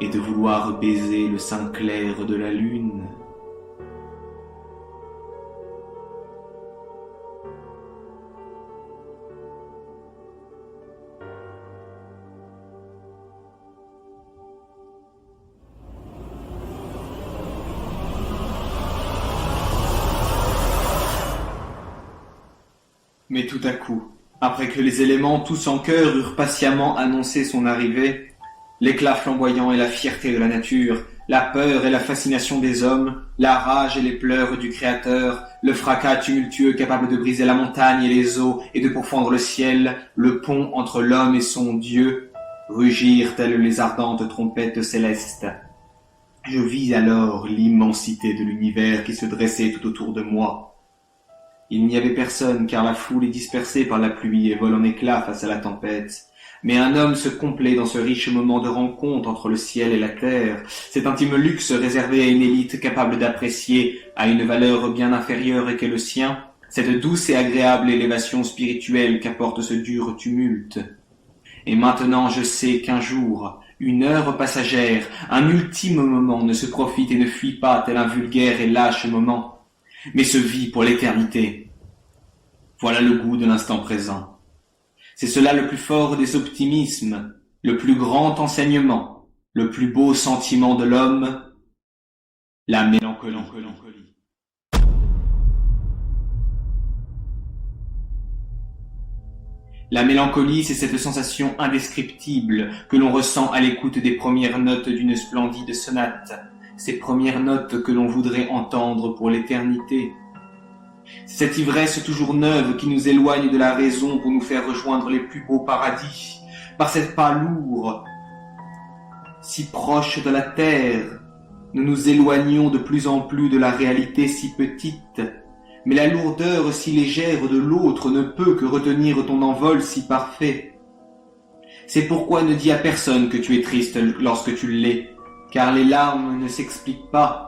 et de vouloir baiser le sein clair de la lune. Mais tout à coup, après que les éléments tous en chœur eurent patiemment annoncé son arrivée, l'éclat flamboyant et la fierté de la nature, la peur et la fascination des hommes, la rage et les pleurs du Créateur, le fracas tumultueux capable de briser la montagne et les eaux et de pourfendre le ciel, le pont entre l'homme et son Dieu, rugirent telles les ardentes trompettes célestes. Je vis alors l'immensité de l'univers qui se dressait tout autour de moi. Il n'y avait personne, car la foule est dispersée par la pluie et vole en éclats face à la tempête. Mais un homme se complaît dans ce riche moment de rencontre entre le ciel et la terre, cet intime luxe réservé à une élite capable d'apprécier, à une valeur bien inférieure qu'est le sien, cette douce et agréable élévation spirituelle qu'apporte ce dur tumulte. Et maintenant je sais qu'un jour, une heure passagère, un ultime moment ne se profite et ne fuit pas tel un vulgaire et lâche moment, mais se vit pour l'éternité. Voilà le goût de l'instant présent. C'est cela le plus fort des optimismes, le plus grand enseignement, le plus beau sentiment de l'homme, la mélancolie. La mélancolie, c'est cette sensation indescriptible que l'on ressent à l'écoute des premières notes d'une splendide sonate, ces premières notes que l'on voudrait entendre pour l'éternité. C'est cette ivresse toujours neuve qui nous éloigne de la raison pour nous faire rejoindre les plus beaux paradis, par cette pas lourde, si proche de la terre, nous nous éloignons de plus en plus de la réalité si petite, mais la lourdeur si légère de l'autre ne peut que retenir ton envol si parfait. C'est pourquoi ne dis à personne que tu es triste lorsque tu l'es, car les larmes ne s'expliquent pas,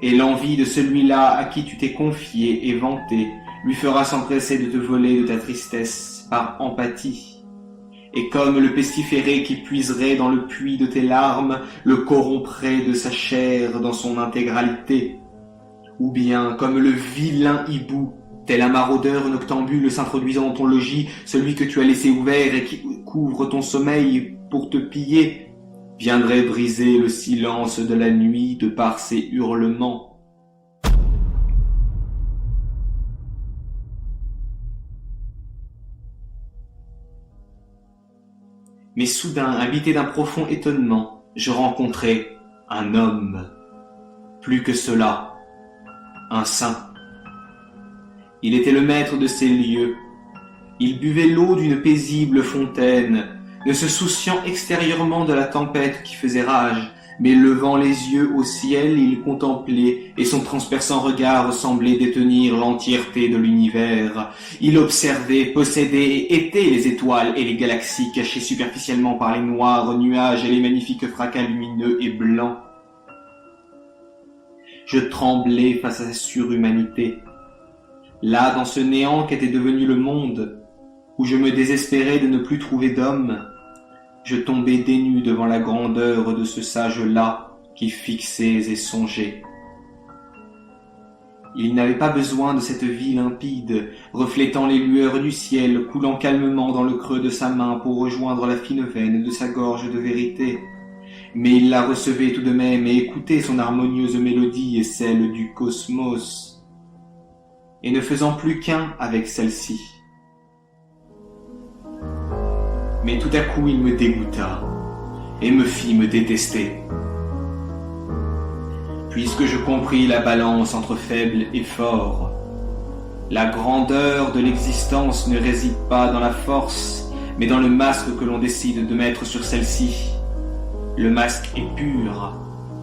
et l'envie de celui-là à qui tu t'es confié et vanté lui fera s'empresser de te voler de ta tristesse par empathie. Et comme le pestiféré qui puiserait dans le puits de tes larmes le corromprait de sa chair dans son intégralité, ou bien comme le vilain hibou, tel un maraudeur noctambule s'introduisant dans ton logis, celui que tu as laissé ouvert et qui couvre ton sommeil pour te piller, viendrait briser le silence de la nuit de par ses hurlements. Mais soudain, habité d'un profond étonnement, je rencontrai un homme. Plus que cela, un saint. Il était le maître de ces lieux. Il buvait l'eau d'une paisible fontaine, ne se souciant extérieurement de la tempête qui faisait rage, mais levant les yeux au ciel, il contemplait, et son transperçant regard semblait détenir l'entièreté de l'univers. Il observait, possédait et était les étoiles et les galaxies cachées superficiellement par les noirs nuages et les magnifiques fracas lumineux et blancs. Je tremblais face à sa surhumanité. Là, dans ce néant qu'était devenu le monde, où je me désespérais de ne plus trouver d'homme, je tombais dénu devant la grandeur de ce sage-là qui fixait et songeait. Il n'avait pas besoin de cette vie limpide, reflétant les lueurs du ciel, coulant calmement dans le creux de sa main pour rejoindre la fine veine de sa gorge de vérité. Mais il la recevait tout de même et écoutait son harmonieuse mélodie et celle du cosmos, et ne faisant plus qu'un avec celle-ci. Mais tout à coup il me dégoûta et me fit me détester. Puisque je compris la balance entre faible et fort, la grandeur de l'existence ne réside pas dans la force, mais dans le masque que l'on décide de mettre sur celle-ci. Le masque est pur,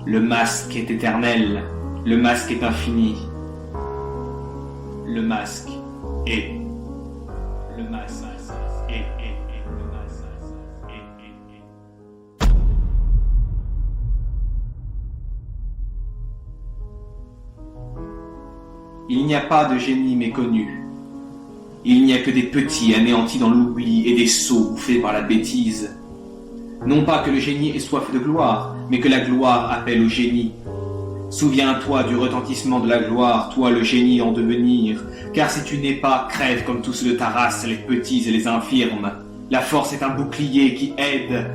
le masque est éternel, le masque est infini. Le masque est. Le masque est. Il n'y a pas de génie méconnu. Il n'y a que des petits anéantis dans l'oubli et des sots bouffés par la bêtise. Non pas que le génie ait soif de gloire, mais que la gloire appelle au génie. Souviens-toi du retentissement de la gloire, toi le génie en devenir, car si tu n'es pas, crève comme tous ceux de ta race, les petits et les infirmes. La force est un bouclier qui aide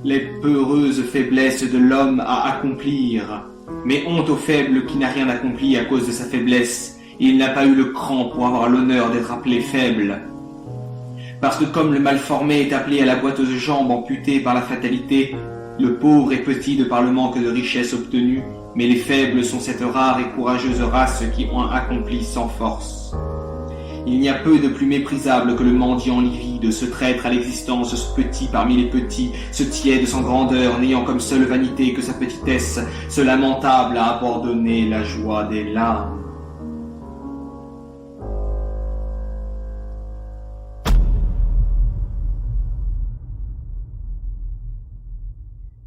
les peureuses faiblesses de l'homme à accomplir. Mais honte au faible qui n'a rien accompli à cause de sa faiblesse. il n'a pas eu le cran pour avoir l'honneur d'être appelé faible. Parce que comme le mal-formé est appelé à la boiteuse jambe amputée par la fatalité, le pauvre est petit de par le manque de richesse obtenue, mais les faibles sont cette rare et courageuse race qui ont accompli sans force. Il n'y a peu de plus méprisable que le mendiant livide, ce traître à l'existence, ce petit parmi les petits, ce tiède sans grandeur, n'ayant comme seule vanité que sa petitesse, ce lamentable à abandonner la joie des larmes.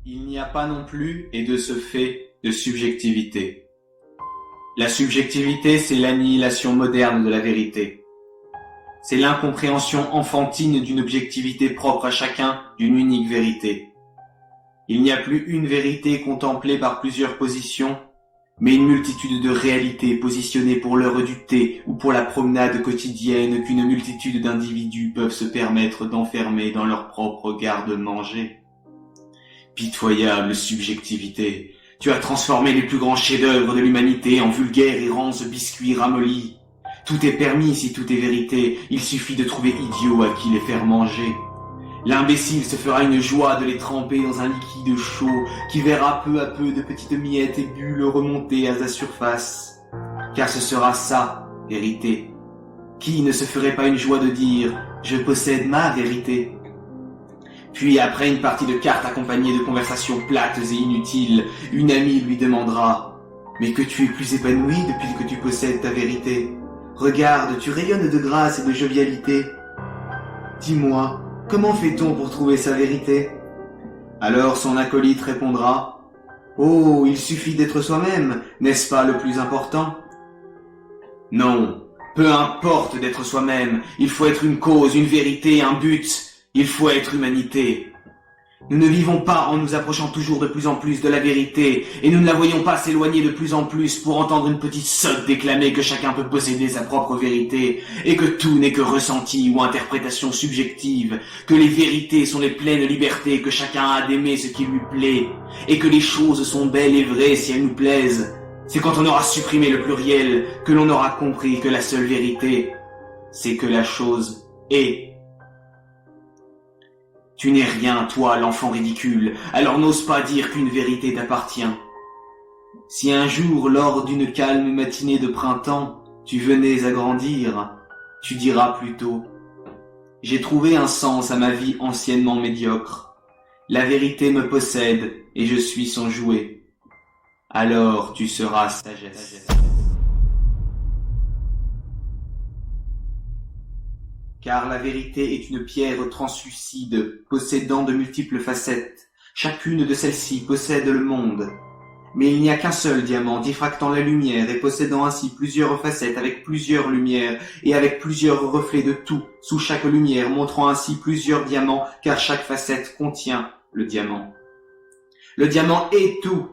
Il n'y a pas non plus, et de ce fait, de subjectivité. La subjectivité, c'est l'annihilation moderne de la vérité. C'est l'incompréhension enfantine d'une objectivité propre à chacun, d'une unique vérité. Il n'y a plus une vérité contemplée par plusieurs positions, mais une multitude de réalités positionnées pour l'heure du thé ou pour la promenade quotidienne qu'une multitude d'individus peuvent se permettre d'enfermer dans leur propre garde-manger. Pitoyable subjectivité, tu as transformé les plus grands chefs-d'œuvre de l'humanité en vulgaires et rances biscuits ramollis. Tout est permis si tout est vérité, il suffit de trouver idiot à qui les faire manger. L'imbécile se fera une joie de les tremper dans un liquide chaud qui verra peu à peu de petites miettes et bulles remonter à sa surface. Car ce sera ça, vérité. Qui ne se ferait pas une joie de dire « je possède ma vérité ». Puis après une partie de cartes accompagnée de conversations plates et inutiles, une amie lui demandera « mais que tu es plus épanoui depuis que tu possèdes ta vérité. Regarde, tu rayonnes de grâce et de jovialité. Dis-moi, comment fait-on pour trouver sa vérité ?» Alors son acolyte répondra « Oh, il suffit d'être soi-même, n'est-ce pas le plus important ?» Non, peu importe d'être soi-même, il faut être une cause, une vérité, un but. Il faut être humanité. Nous ne vivons pas en nous approchant toujours de plus en plus de la vérité, et nous ne la voyons pas s'éloigner de plus en plus pour entendre une petite sotte déclamer que chacun peut posséder sa propre vérité, et que tout n'est que ressenti ou interprétation subjective, que les vérités sont les pleines libertés que chacun a d'aimer ce qui lui plaît, et que les choses sont belles et vraies si elles nous plaisent. C'est quand on aura supprimé le pluriel que l'on aura compris que la seule vérité, c'est que la chose est. Tu n'es rien, toi, l'enfant ridicule, alors n'ose pas dire qu'une vérité t'appartient. Si un jour, lors d'une calme matinée de printemps, tu venais à grandir, tu diras plutôt « J'ai trouvé un sens à ma vie anciennement médiocre. La vérité me possède et je suis son jouet. » Alors tu seras sagesse. Car la vérité est une pierre translucide, possédant de multiples facettes. Chacune de celles-ci possède le monde. Mais il n'y a qu'un seul diamant diffractant la lumière et possédant ainsi plusieurs facettes avec plusieurs lumières et avec plusieurs reflets de tout, sous chaque lumière montrant ainsi plusieurs diamants, car chaque facette contient le diamant. Le diamant est tout,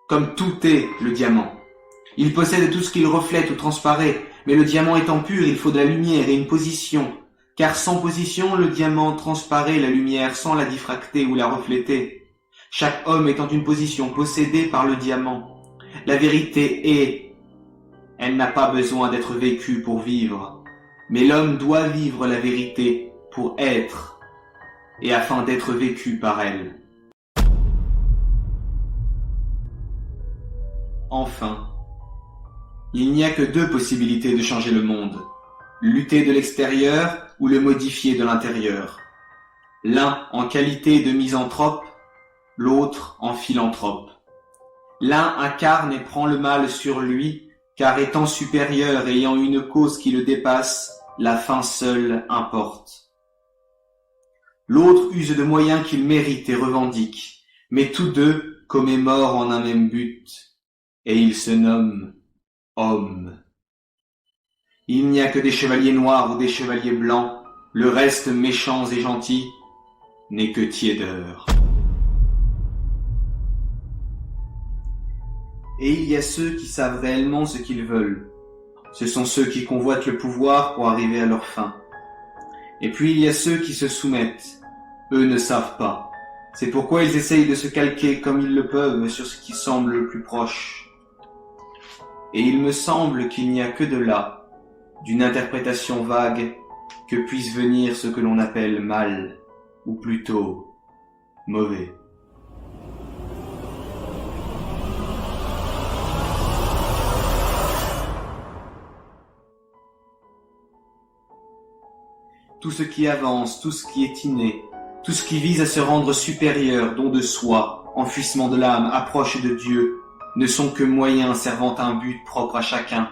comme tout est le diamant. Il possède tout ce qu'il reflète ou transparaît, mais le diamant étant pur, il faut de la lumière et une position, car sans position, le diamant transparaît la lumière sans la diffracter ou la refléter. Chaque homme étant une position possédée par le diamant. La vérité est, elle n'a pas besoin d'être vécue pour vivre, mais l'homme doit vivre la vérité pour être, et afin d'être vécu par elle. Enfin, il n'y a que deux possibilités de changer le monde, lutter de l'extérieur ou le modifier de l'intérieur. L'un en qualité de misanthrope, l'autre en philanthrope. L'un incarne et prend le mal sur lui, car étant supérieur et ayant une cause qui le dépasse, la fin seule importe. L'autre use de moyens qu'il mérite et revendique, mais tous deux commémorent en un même but, et ils se nomment homme. Il n'y a que des chevaliers noirs ou des chevaliers blancs, le reste méchants et gentils n'est que tiédeur. Et il y a ceux qui savent réellement ce qu'ils veulent. Ce sont ceux qui convoitent le pouvoir pour arriver à leur fin. Et puis il y a ceux qui se soumettent. Eux ne savent pas. C'est pourquoi ils essayent de se calquer comme ils le peuvent sur ce qui semble le plus proche. et il me semble qu'il n'y a que de là, d'une interprétation vague, que puisse venir ce que l'on appelle mal, ou plutôt mauvais. Tout ce qui avance, tout ce qui est inné, tout ce qui vise à se rendre supérieur, don de soi, enfouissement de l'âme, approche de Dieu, ne sont que moyens servant un but propre à chacun,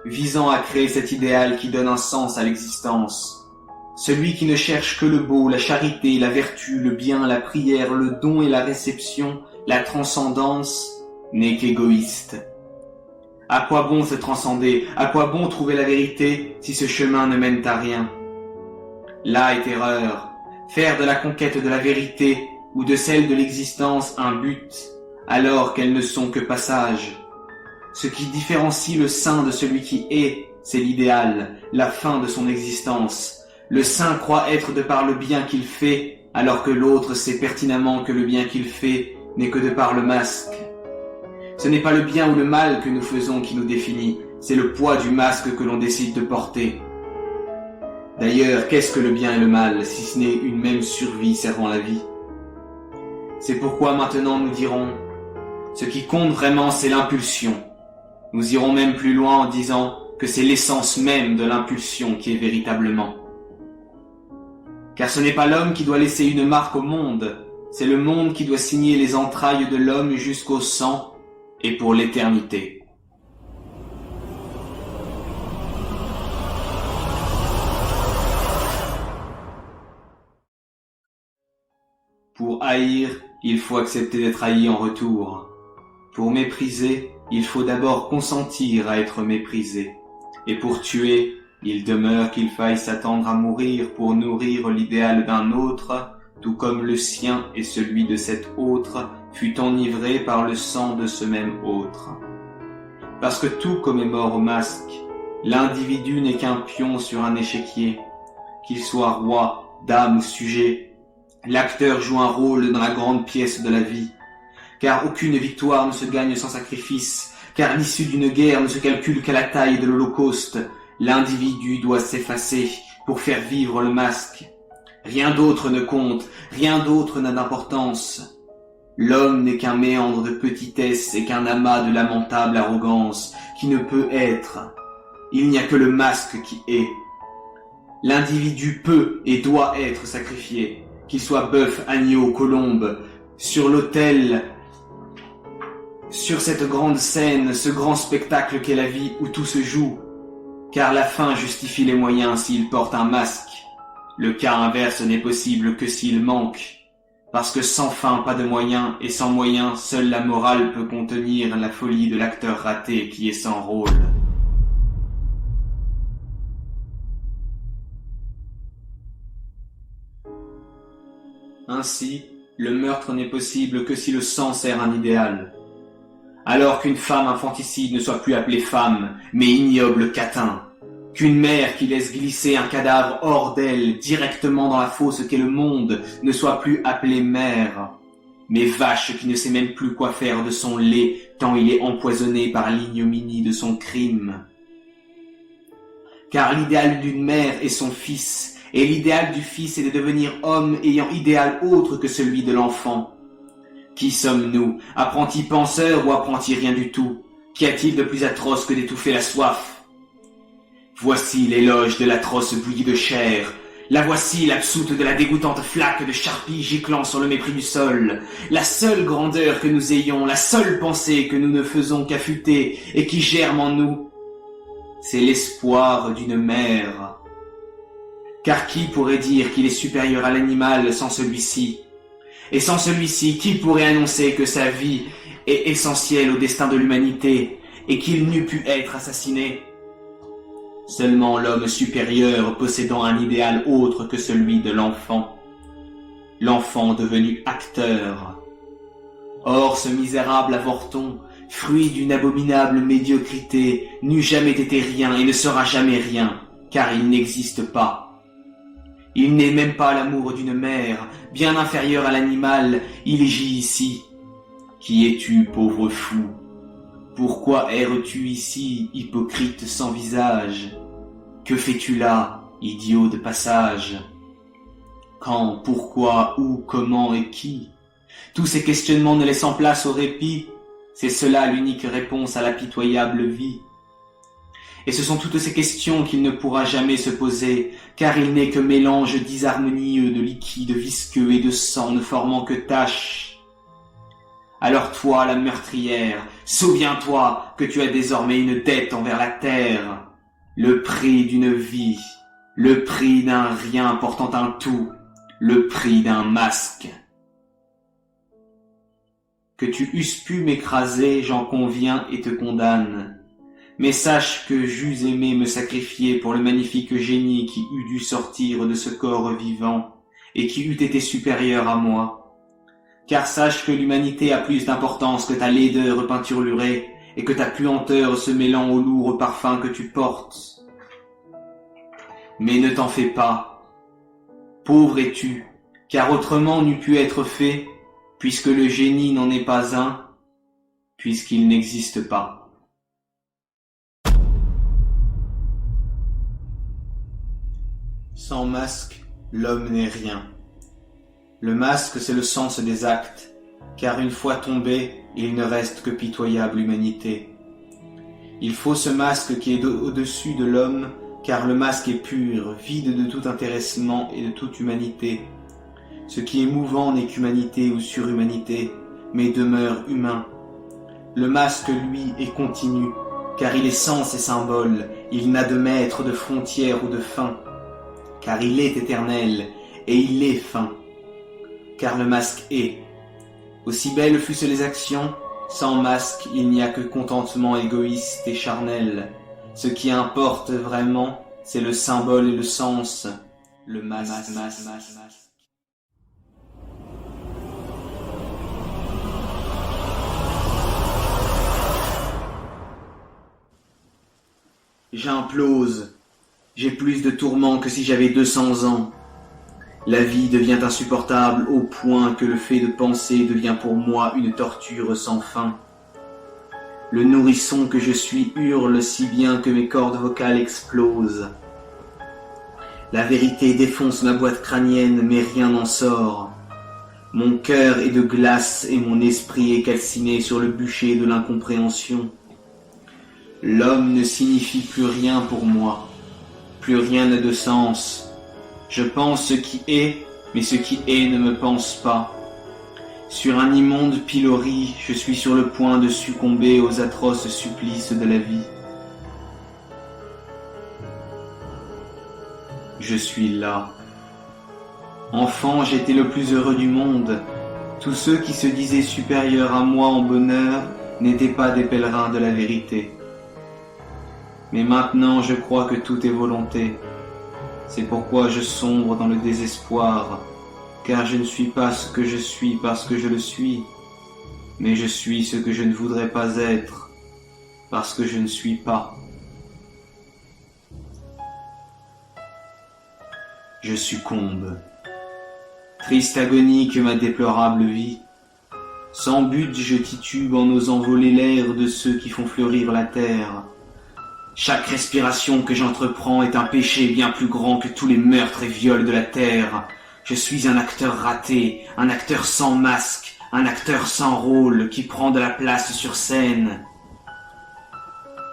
visant à créer cet idéal qui donne un sens à l'existence. Celui qui ne cherche que le beau, la charité, la vertu, le bien, la prière, le don et la réception, la transcendance, n'est qu'égoïste. À quoi bon se transcender? À quoi bon trouver la vérité si ce chemin ne mène à rien? Là est erreur. Faire de la conquête de la vérité ou de celle de l'existence un but, alors qu'elles ne sont que passage. Ce qui différencie le saint de celui qui est, c'est l'idéal, la fin de son existence. Le saint croit être de par le bien qu'il fait, alors que l'autre sait pertinemment que le bien qu'il fait n'est que de par le masque. Ce n'est pas le bien ou le mal que nous faisons qui nous définit, c'est le poids du masque que l'on décide de porter. D'ailleurs, qu'est-ce que le bien et le mal, si ce n'est une même survie servant la vie? C'est pourquoi maintenant nous dirons, ce qui compte vraiment c'est l'impulsion. Nous irons même plus loin en disant que c'est l'essence même de l'impulsion qui est véritablement. Car ce n'est pas l'homme qui doit laisser une marque au monde, c'est le monde qui doit signer les entrailles de l'homme jusqu'au sang et pour l'éternité. Pour haïr, il faut accepter d'être haï en retour. Pour mépriser, il faut d'abord consentir à être méprisé. Et pour tuer, il demeure qu'il faille s'attendre à mourir pour nourrir l'idéal d'un autre, tout comme le sien et celui de cet autre fut enivré par le sang de ce même autre. Parce que tout commémore au masque, l'individu n'est qu'un pion sur un échiquier. Qu'il soit roi, dame ou sujet, l'acteur joue un rôle dans la grande pièce de la vie. Car aucune victoire ne se gagne sans sacrifice, car l'issue d'une guerre ne se calcule qu'à la taille de l'Holocauste. L'individu doit s'effacer pour faire vivre le masque. Rien d'autre ne compte, rien d'autre n'a d'importance. L'homme n'est qu'un méandre de petitesse et qu'un amas de lamentable arrogance qui ne peut être. Il n'y a que le masque qui est. L'individu peut et doit être sacrifié, qu'il soit bœuf, agneau, colombe, sur l'autel, sur cette grande scène, ce grand spectacle qu'est la vie où tout se joue, car la fin justifie les moyens s'il porte un masque. Le cas inverse n'est possible que s'il manque, parce que sans fin pas de moyens, et sans moyens, seule la morale peut contenir la folie de l'acteur raté qui est sans rôle. Ainsi, le meurtre n'est possible que si le sang sert un idéal. Alors qu'une femme infanticide ne soit plus appelée femme, mais ignoble catin. Qu'une mère qui laisse glisser un cadavre hors d'elle, directement dans la fosse qu'est le monde, ne soit plus appelée mère, mais vache qui ne sait même plus quoi faire de son lait, tant il est empoisonné par l'ignominie de son crime. Car l'idéal d'une mère est son fils, et l'idéal du fils est de devenir homme ayant idéal autre que celui de l'enfant. Qui sommes-nous, apprentis penseurs ou apprentis rien du tout? Qu'y a-t-il de plus atroce que d'étouffer la soif? Voici l'éloge de l'atroce bouillie de chair. La voici l'absoute de la dégoûtante flaque de charpie giclant sur le mépris du sol. La seule grandeur que nous ayons, la seule pensée que nous ne faisons qu'affûter et qui germe en nous, c'est l'espoir d'une mère. Car qui pourrait dire qu'il est supérieur à l'animal sans celui-ci? Et sans celui-ci, qui pourrait annoncer que sa vie est essentielle au destin de l'humanité et qu'il n'eût pu être assassiné? Seulement l'homme supérieur possédant un idéal autre que celui de l'enfant. L'enfant devenu acteur. Or ce misérable avorton, fruit d'une abominable médiocrité, n'eût jamais été rien et ne sera jamais rien, car il n'existe pas. Il n'est même pas l'amour d'une mère, bien inférieur à l'animal, il gît ici. Qui es-tu, pauvre fou? Pourquoi erres-tu ici, hypocrite sans visage? Que fais-tu là, idiot de passage? Quand, pourquoi, où, comment et qui? Tous ces questionnements ne laissant place au répit, c'est cela l'unique réponse à la pitoyable vie. Et ce sont toutes ces questions qu'il ne pourra jamais se poser, car il n'est que mélange disharmonieux de liquide visqueux et de sang ne formant que taches. Alors toi, la meurtrière, souviens-toi que tu as désormais une dette envers la terre, le prix d'une vie, le prix d'un rien portant un tout, le prix d'un masque. Que tu eusses pu m'écraser, j'en conviens et te condamne. Mais sache que j'eus aimé me sacrifier pour le magnifique génie qui eût dû sortir de ce corps vivant et qui eût été supérieur à moi. Car sache que l'humanité a plus d'importance que ta laideur peinturlurée et que ta puanteur se mêlant au lourd parfum que tu portes. Mais ne t'en fais pas. Pauvre es-tu, car autrement n'eût pu être fait, puisque le génie n'en est pas un, puisqu'il n'existe pas. Sans masque, l'homme n'est rien. Le masque, c'est le sens des actes, car une fois tombé, il ne reste que pitoyable humanité. Il faut ce masque qui est au-dessus de l'homme, car le masque est pur, vide de tout intéressement et de toute humanité. Ce qui est mouvant n'est qu'humanité ou surhumanité, mais demeure humain. Le masque, lui, est continu, car il est sens et symbole, il n'a de maître, de frontière ou de fin. Car il est éternel, et il est fin. Car le masque est. Aussi belles fussent les actions, sans masque il n'y a que contentement égoïste et charnel. Ce qui importe vraiment, c'est le symbole et le sens, le masque. J'implose. J'ai plus de tourments que si j'avais 200 ans. La vie devient insupportable au point que le fait de penser devient pour moi une torture sans fin. Le nourrisson que je suis hurle si bien que mes cordes vocales explosent. La vérité défonce ma boîte crânienne, mais rien n'en sort. Mon cœur est de glace et mon esprit est calciné sur le bûcher de l'incompréhension. L'homme ne signifie plus rien pour moi. Plus rien n'a de sens. Je pense ce qui est, mais ce qui est ne me pense pas. Sur un immonde pilori, je suis sur le point de succomber aux atroces supplices de la vie. Je suis là. Enfant, j'étais le plus heureux du monde. Tous ceux qui se disaient supérieurs à moi en bonheur n'étaient pas des pèlerins de la vérité. Mais maintenant, je crois que tout est volonté. C'est pourquoi je sombre dans le désespoir, car je ne suis pas ce que je suis parce que je le suis, mais je suis ce que je ne voudrais pas être, parce que je ne suis pas. Je succombe. Triste agonie que ma déplorable vie. Sans but, je titube en osant voler l'air de ceux qui font fleurir la terre. Chaque respiration que j'entreprends est un péché bien plus grand que tous les meurtres et viols de la terre. Je suis un acteur raté, un acteur sans masque, un acteur sans rôle qui prend de la place sur scène.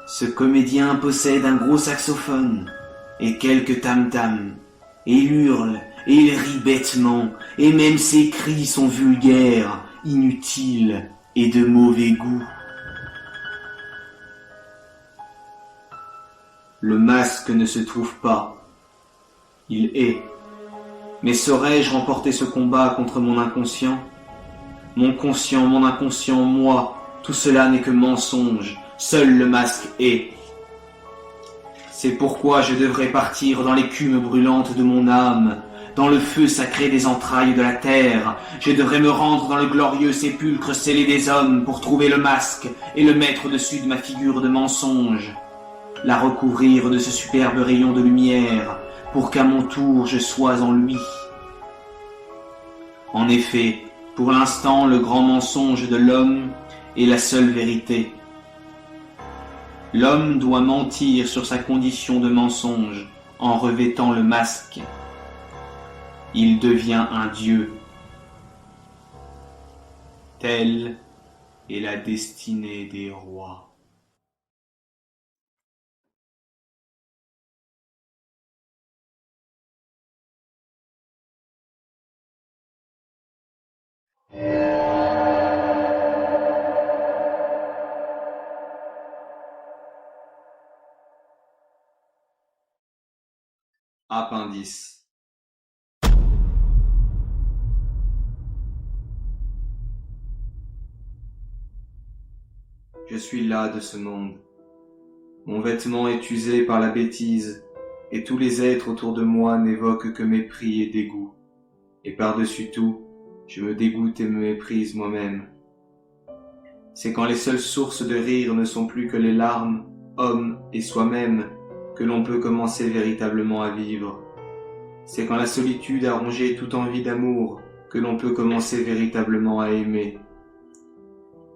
Ce comédien possède un gros saxophone et quelques tam-tams, et il hurle, et il rit bêtement, et même ses cris sont vulgaires, inutiles et de mauvais goût. Le masque ne se trouve pas. Il est. Mais saurais-je remporter ce combat contre mon inconscient? Mon conscient, mon inconscient, moi, tout cela n'est que mensonge. Seul le masque est. C'est pourquoi je devrais partir dans l'écume brûlante de mon âme, dans le feu sacré des entrailles de la terre. Je devrais me rendre dans le glorieux sépulcre scellé des hommes pour trouver le masque et le mettre au-dessus de ma figure de mensonge. La recouvrir de ce superbe rayon de lumière, pour qu'à mon tour je sois en lui. En effet, pour l'instant, le grand mensonge de l'homme est la seule vérité. L'homme doit mentir sur sa condition de mensonge en revêtant le masque. Il devient un dieu. Telle est la destinée des rois. Appendice. Je suis las de ce monde. Mon vêtement est usé par la bêtise, et tous les êtres autour de moi n'évoquent que mépris et dégoût. Et par-dessus tout, je me dégoûte et me méprise moi-même. C'est quand les seules sources de rire ne sont plus que les larmes, hommes et soi-même, que l'on peut commencer véritablement à vivre. C'est quand la solitude a rongé toute envie d'amour que l'on peut commencer véritablement à aimer.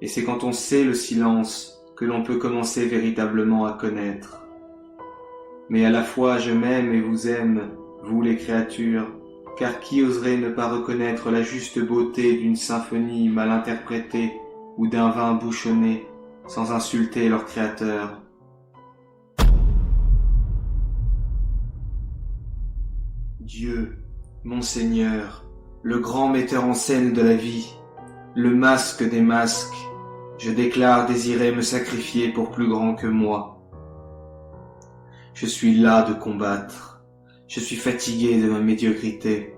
Et c'est quand on sait le silence que l'on peut commencer véritablement à connaître. Mais à la fois je m'aime et vous aime, vous les créatures, car qui oserait ne pas reconnaître la juste beauté d'une symphonie mal interprétée ou d'un vin bouchonné sans insulter leur créateur? Dieu, mon Seigneur, le grand metteur en scène de la vie, le masque des masques, je déclare désirer me sacrifier pour plus grand que moi. Je suis las de combattre, je suis fatigué de ma médiocrité.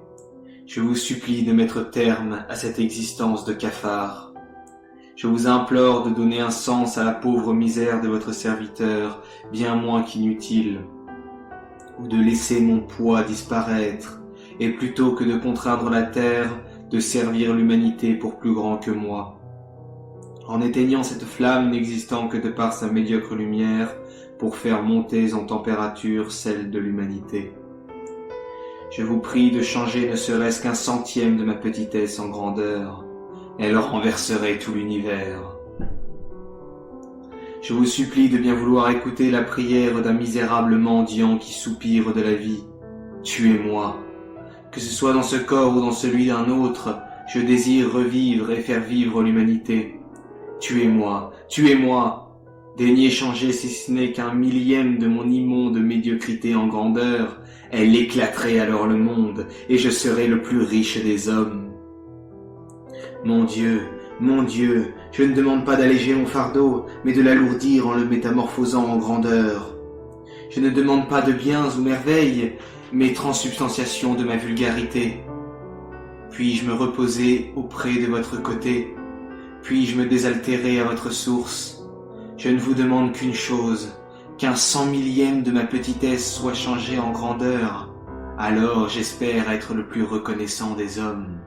Je vous supplie de mettre terme à cette existence de cafard. Je vous implore de donner un sens à la pauvre misère de votre serviteur, bien moins qu'inutile, ou de laisser mon poids disparaître, et plutôt que de contraindre la terre, de servir l'humanité pour plus grand que moi. En éteignant cette flamme n'existant que de par sa médiocre lumière, pour faire monter en température celle de l'humanité. Je vous prie de changer ne serait-ce qu'un centième de ma petitesse en grandeur, elle renverserait tout l'univers. Je vous supplie de bien vouloir écouter la prière d'un misérable mendiant qui soupire de la vie. Tuez-moi. Que ce soit dans ce corps ou dans celui d'un autre, je désire revivre et faire vivre l'humanité. Tuez-moi, tuez-moi. Daignez changer si ce n'est qu'un millième de mon immonde médiocrité en grandeur, elle éclaterait alors le monde, et je serais le plus riche des hommes. Mon Dieu, je ne demande pas d'alléger mon fardeau, mais de l'alourdir en le métamorphosant en grandeur. Je ne demande pas de biens ou merveilles, mais transubstantiation de ma vulgarité. Puis-je me reposer auprès de votre côté? Puis-je me désaltérer à votre source? Je ne vous demande qu'une chose, qu'un 100 millième de ma petitesse soit changé en grandeur. Alors j'espère être le plus reconnaissant des hommes.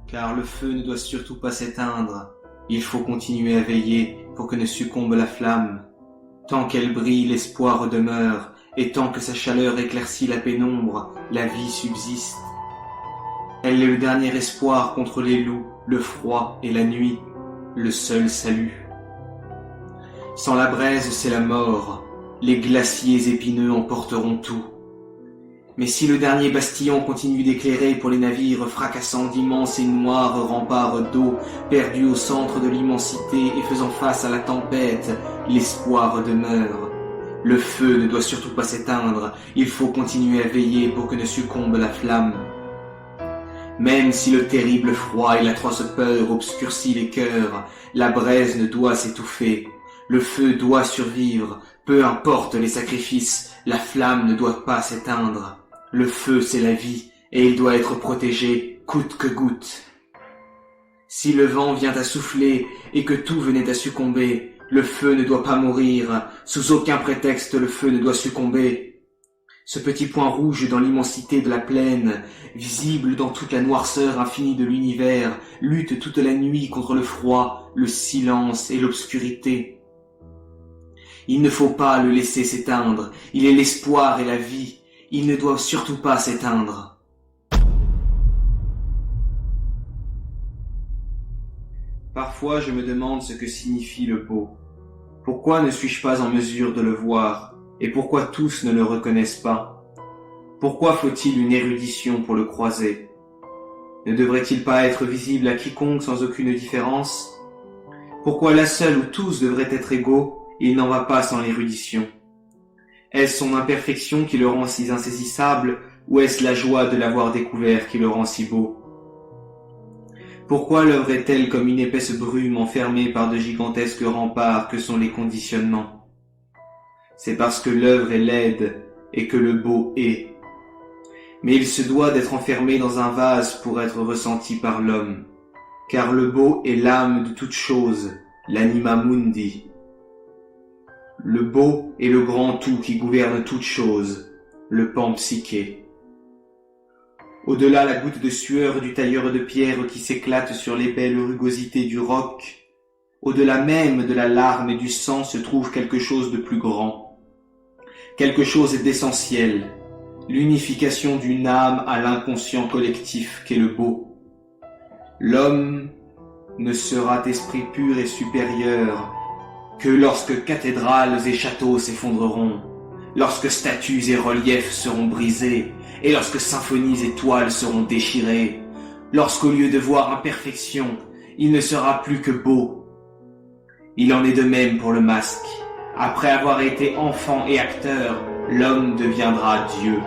Car le feu ne doit surtout pas s'éteindre. Il faut continuer à veiller pour que ne succombe la flamme. Tant qu'elle brille, l'espoir demeure, et tant que sa chaleur éclaircit la pénombre, la vie subsiste. Elle est le dernier espoir contre les loups, le froid et la nuit, le seul salut. Sans la braise, c'est la mort, les glaciers épineux emporteront tout. Mais si le dernier bastillon continue d'éclairer pour les navires fracassant d'immenses et noirs remparts d'eau, perdus au centre de l'immensité et faisant face à la tempête, l'espoir demeure. Le feu ne doit surtout pas s'éteindre, il faut continuer à veiller pour que ne succombe la flamme. Même si le terrible froid et l'atroce peur obscurcit les cœurs, la braise ne doit s'étouffer, le feu doit survivre, peu importe les sacrifices, la flamme ne doit pas s'éteindre. Le feu, c'est la vie, et il doit être protégé, coûte que coûte. Si le vent vient à souffler et que tout venait à succomber, le feu ne doit pas mourir, sous aucun prétexte le feu ne doit succomber. Ce petit point rouge dans l'immensité de la plaine, visible dans toute la noirceur infinie de l'univers, lutte toute la nuit contre le froid, le silence et l'obscurité. Il ne faut pas le laisser s'éteindre, il est l'espoir et la vie. Il ne doit surtout pas s'éteindre. Parfois je me demande ce que signifie le beau. Pourquoi ne suis-je pas en mesure de le voir, et pourquoi tous ne le reconnaissent pas? Pourquoi faut-il une érudition pour le croiser? Ne devrait-il pas être visible à quiconque sans aucune différence? Pourquoi la seule où tous devraient être égaux, et il n'en va pas sans l'érudition? Est-ce son imperfection qui le rend si insaisissable, ou est-ce la joie de l'avoir découvert qui le rend si beau? Pourquoi l'œuvre est-elle comme une épaisse brume enfermée par de gigantesques remparts que sont les conditionnements? C'est parce que l'œuvre est laide et que le beau est. Mais il se doit d'être enfermé dans un vase pour être ressenti par l'homme, car le beau est l'âme de toute chose, l'anima mundi. Le beau est le grand tout qui gouverne toute chose, le pan psyché. Au-delà la goutte de sueur du tailleur de pierre qui s'éclate sur les belles rugosités du roc, au-delà même de la larme et du sang se trouve quelque chose de plus grand, quelque chose d'essentiel, l'unification d'une âme à l'inconscient collectif qu'est le beau. L'homme ne sera esprit pur et supérieur que lorsque cathédrales et châteaux s'effondreront, lorsque statues et reliefs seront brisés, et lorsque symphonies et toiles seront déchirées, lorsqu'au lieu de voir imperfection, il ne sera plus que beau. Il en est de même pour le masque. Après avoir été enfant et acteur, l'homme deviendra Dieu.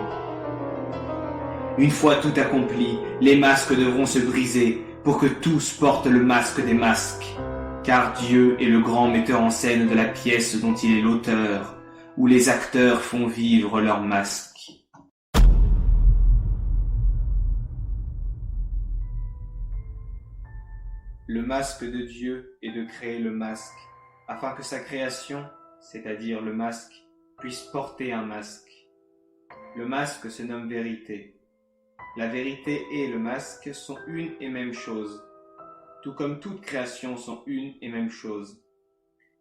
Une fois tout accompli, les masques devront se briser pour que tous portent le masque des masques, car Dieu est le grand metteur en scène de la pièce dont il est l'auteur, où les acteurs font vivre leurs masques. Le masque de Dieu est de créer le masque, afin que sa création, c'est-à-dire le masque, puisse porter un masque. Le masque se nomme vérité. La vérité et le masque sont une et même chose, tout comme toute création sont une et même chose.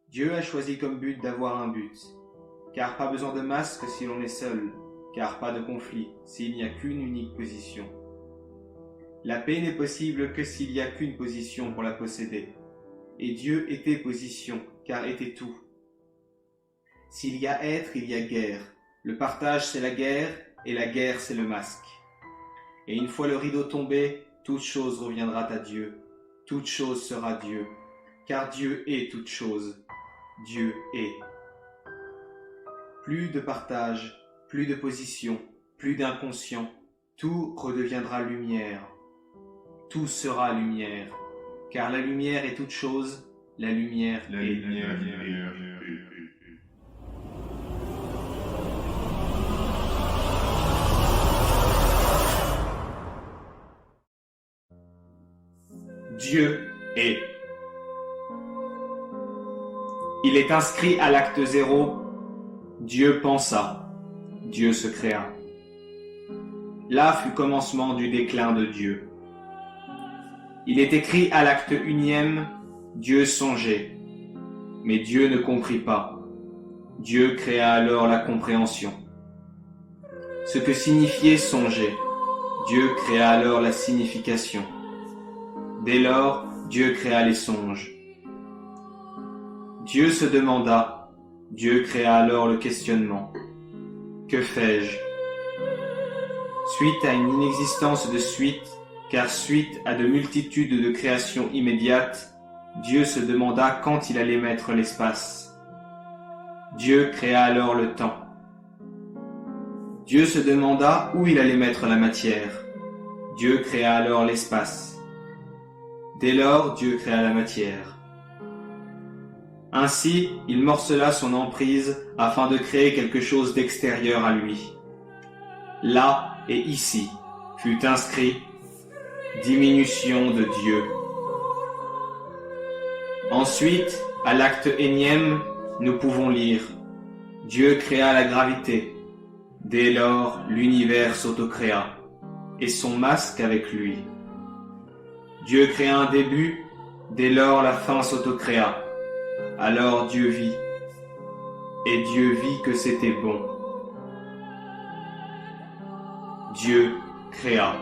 Dieu a choisi comme but d'avoir un but, car pas besoin de masque si l'on est seul, car pas de conflit s'il n'y a qu'une unique position. La paix n'est possible que s'il n'y a qu'une position pour la posséder. Et Dieu était position, car était tout. S'il y a être, il y a guerre. Le partage, c'est la guerre, et la guerre, c'est le masque. Et une fois le rideau tombé, toute chose reviendra à Dieu. Toute chose sera Dieu, car Dieu est toute chose. Dieu est. Plus de partage, plus de position, plus d'inconscient, tout redeviendra lumière. Tout sera lumière, car la lumière est toute chose, la lumière est. Dieu est. Il est inscrit à l'acte 0, Dieu pensa, Dieu se créa. Là fut commencement du déclin de Dieu. Il est écrit à l'acte 1, Dieu songeait, mais Dieu ne comprit pas. Dieu créa alors la compréhension. Ce que signifiait songer, Dieu créa alors la signification. Dès lors, Dieu créa les songes. Dieu se demanda, Dieu créa alors le questionnement. Que fais-je? Suite à une inexistence de suite, car suite à de multitudes de créations immédiates, Dieu se demanda quand il allait mettre l'espace. Dieu créa alors le temps. Dieu se demanda où il allait mettre la matière. Dieu créa alors l'espace. Dès lors, Dieu créa la matière. Ainsi, il morcela son emprise afin de créer quelque chose d'extérieur à lui. Là et ici fut inscrit diminution de Dieu. Ensuite, à l'acte 1, nous pouvons lire Dieu créa la gravité. Dès lors, l'univers s'autocréa, et son masque avec lui. Dieu créa un début, dès lors la fin s'autocréa. Alors Dieu vit, et Dieu vit que c'était bon. Dieu créa.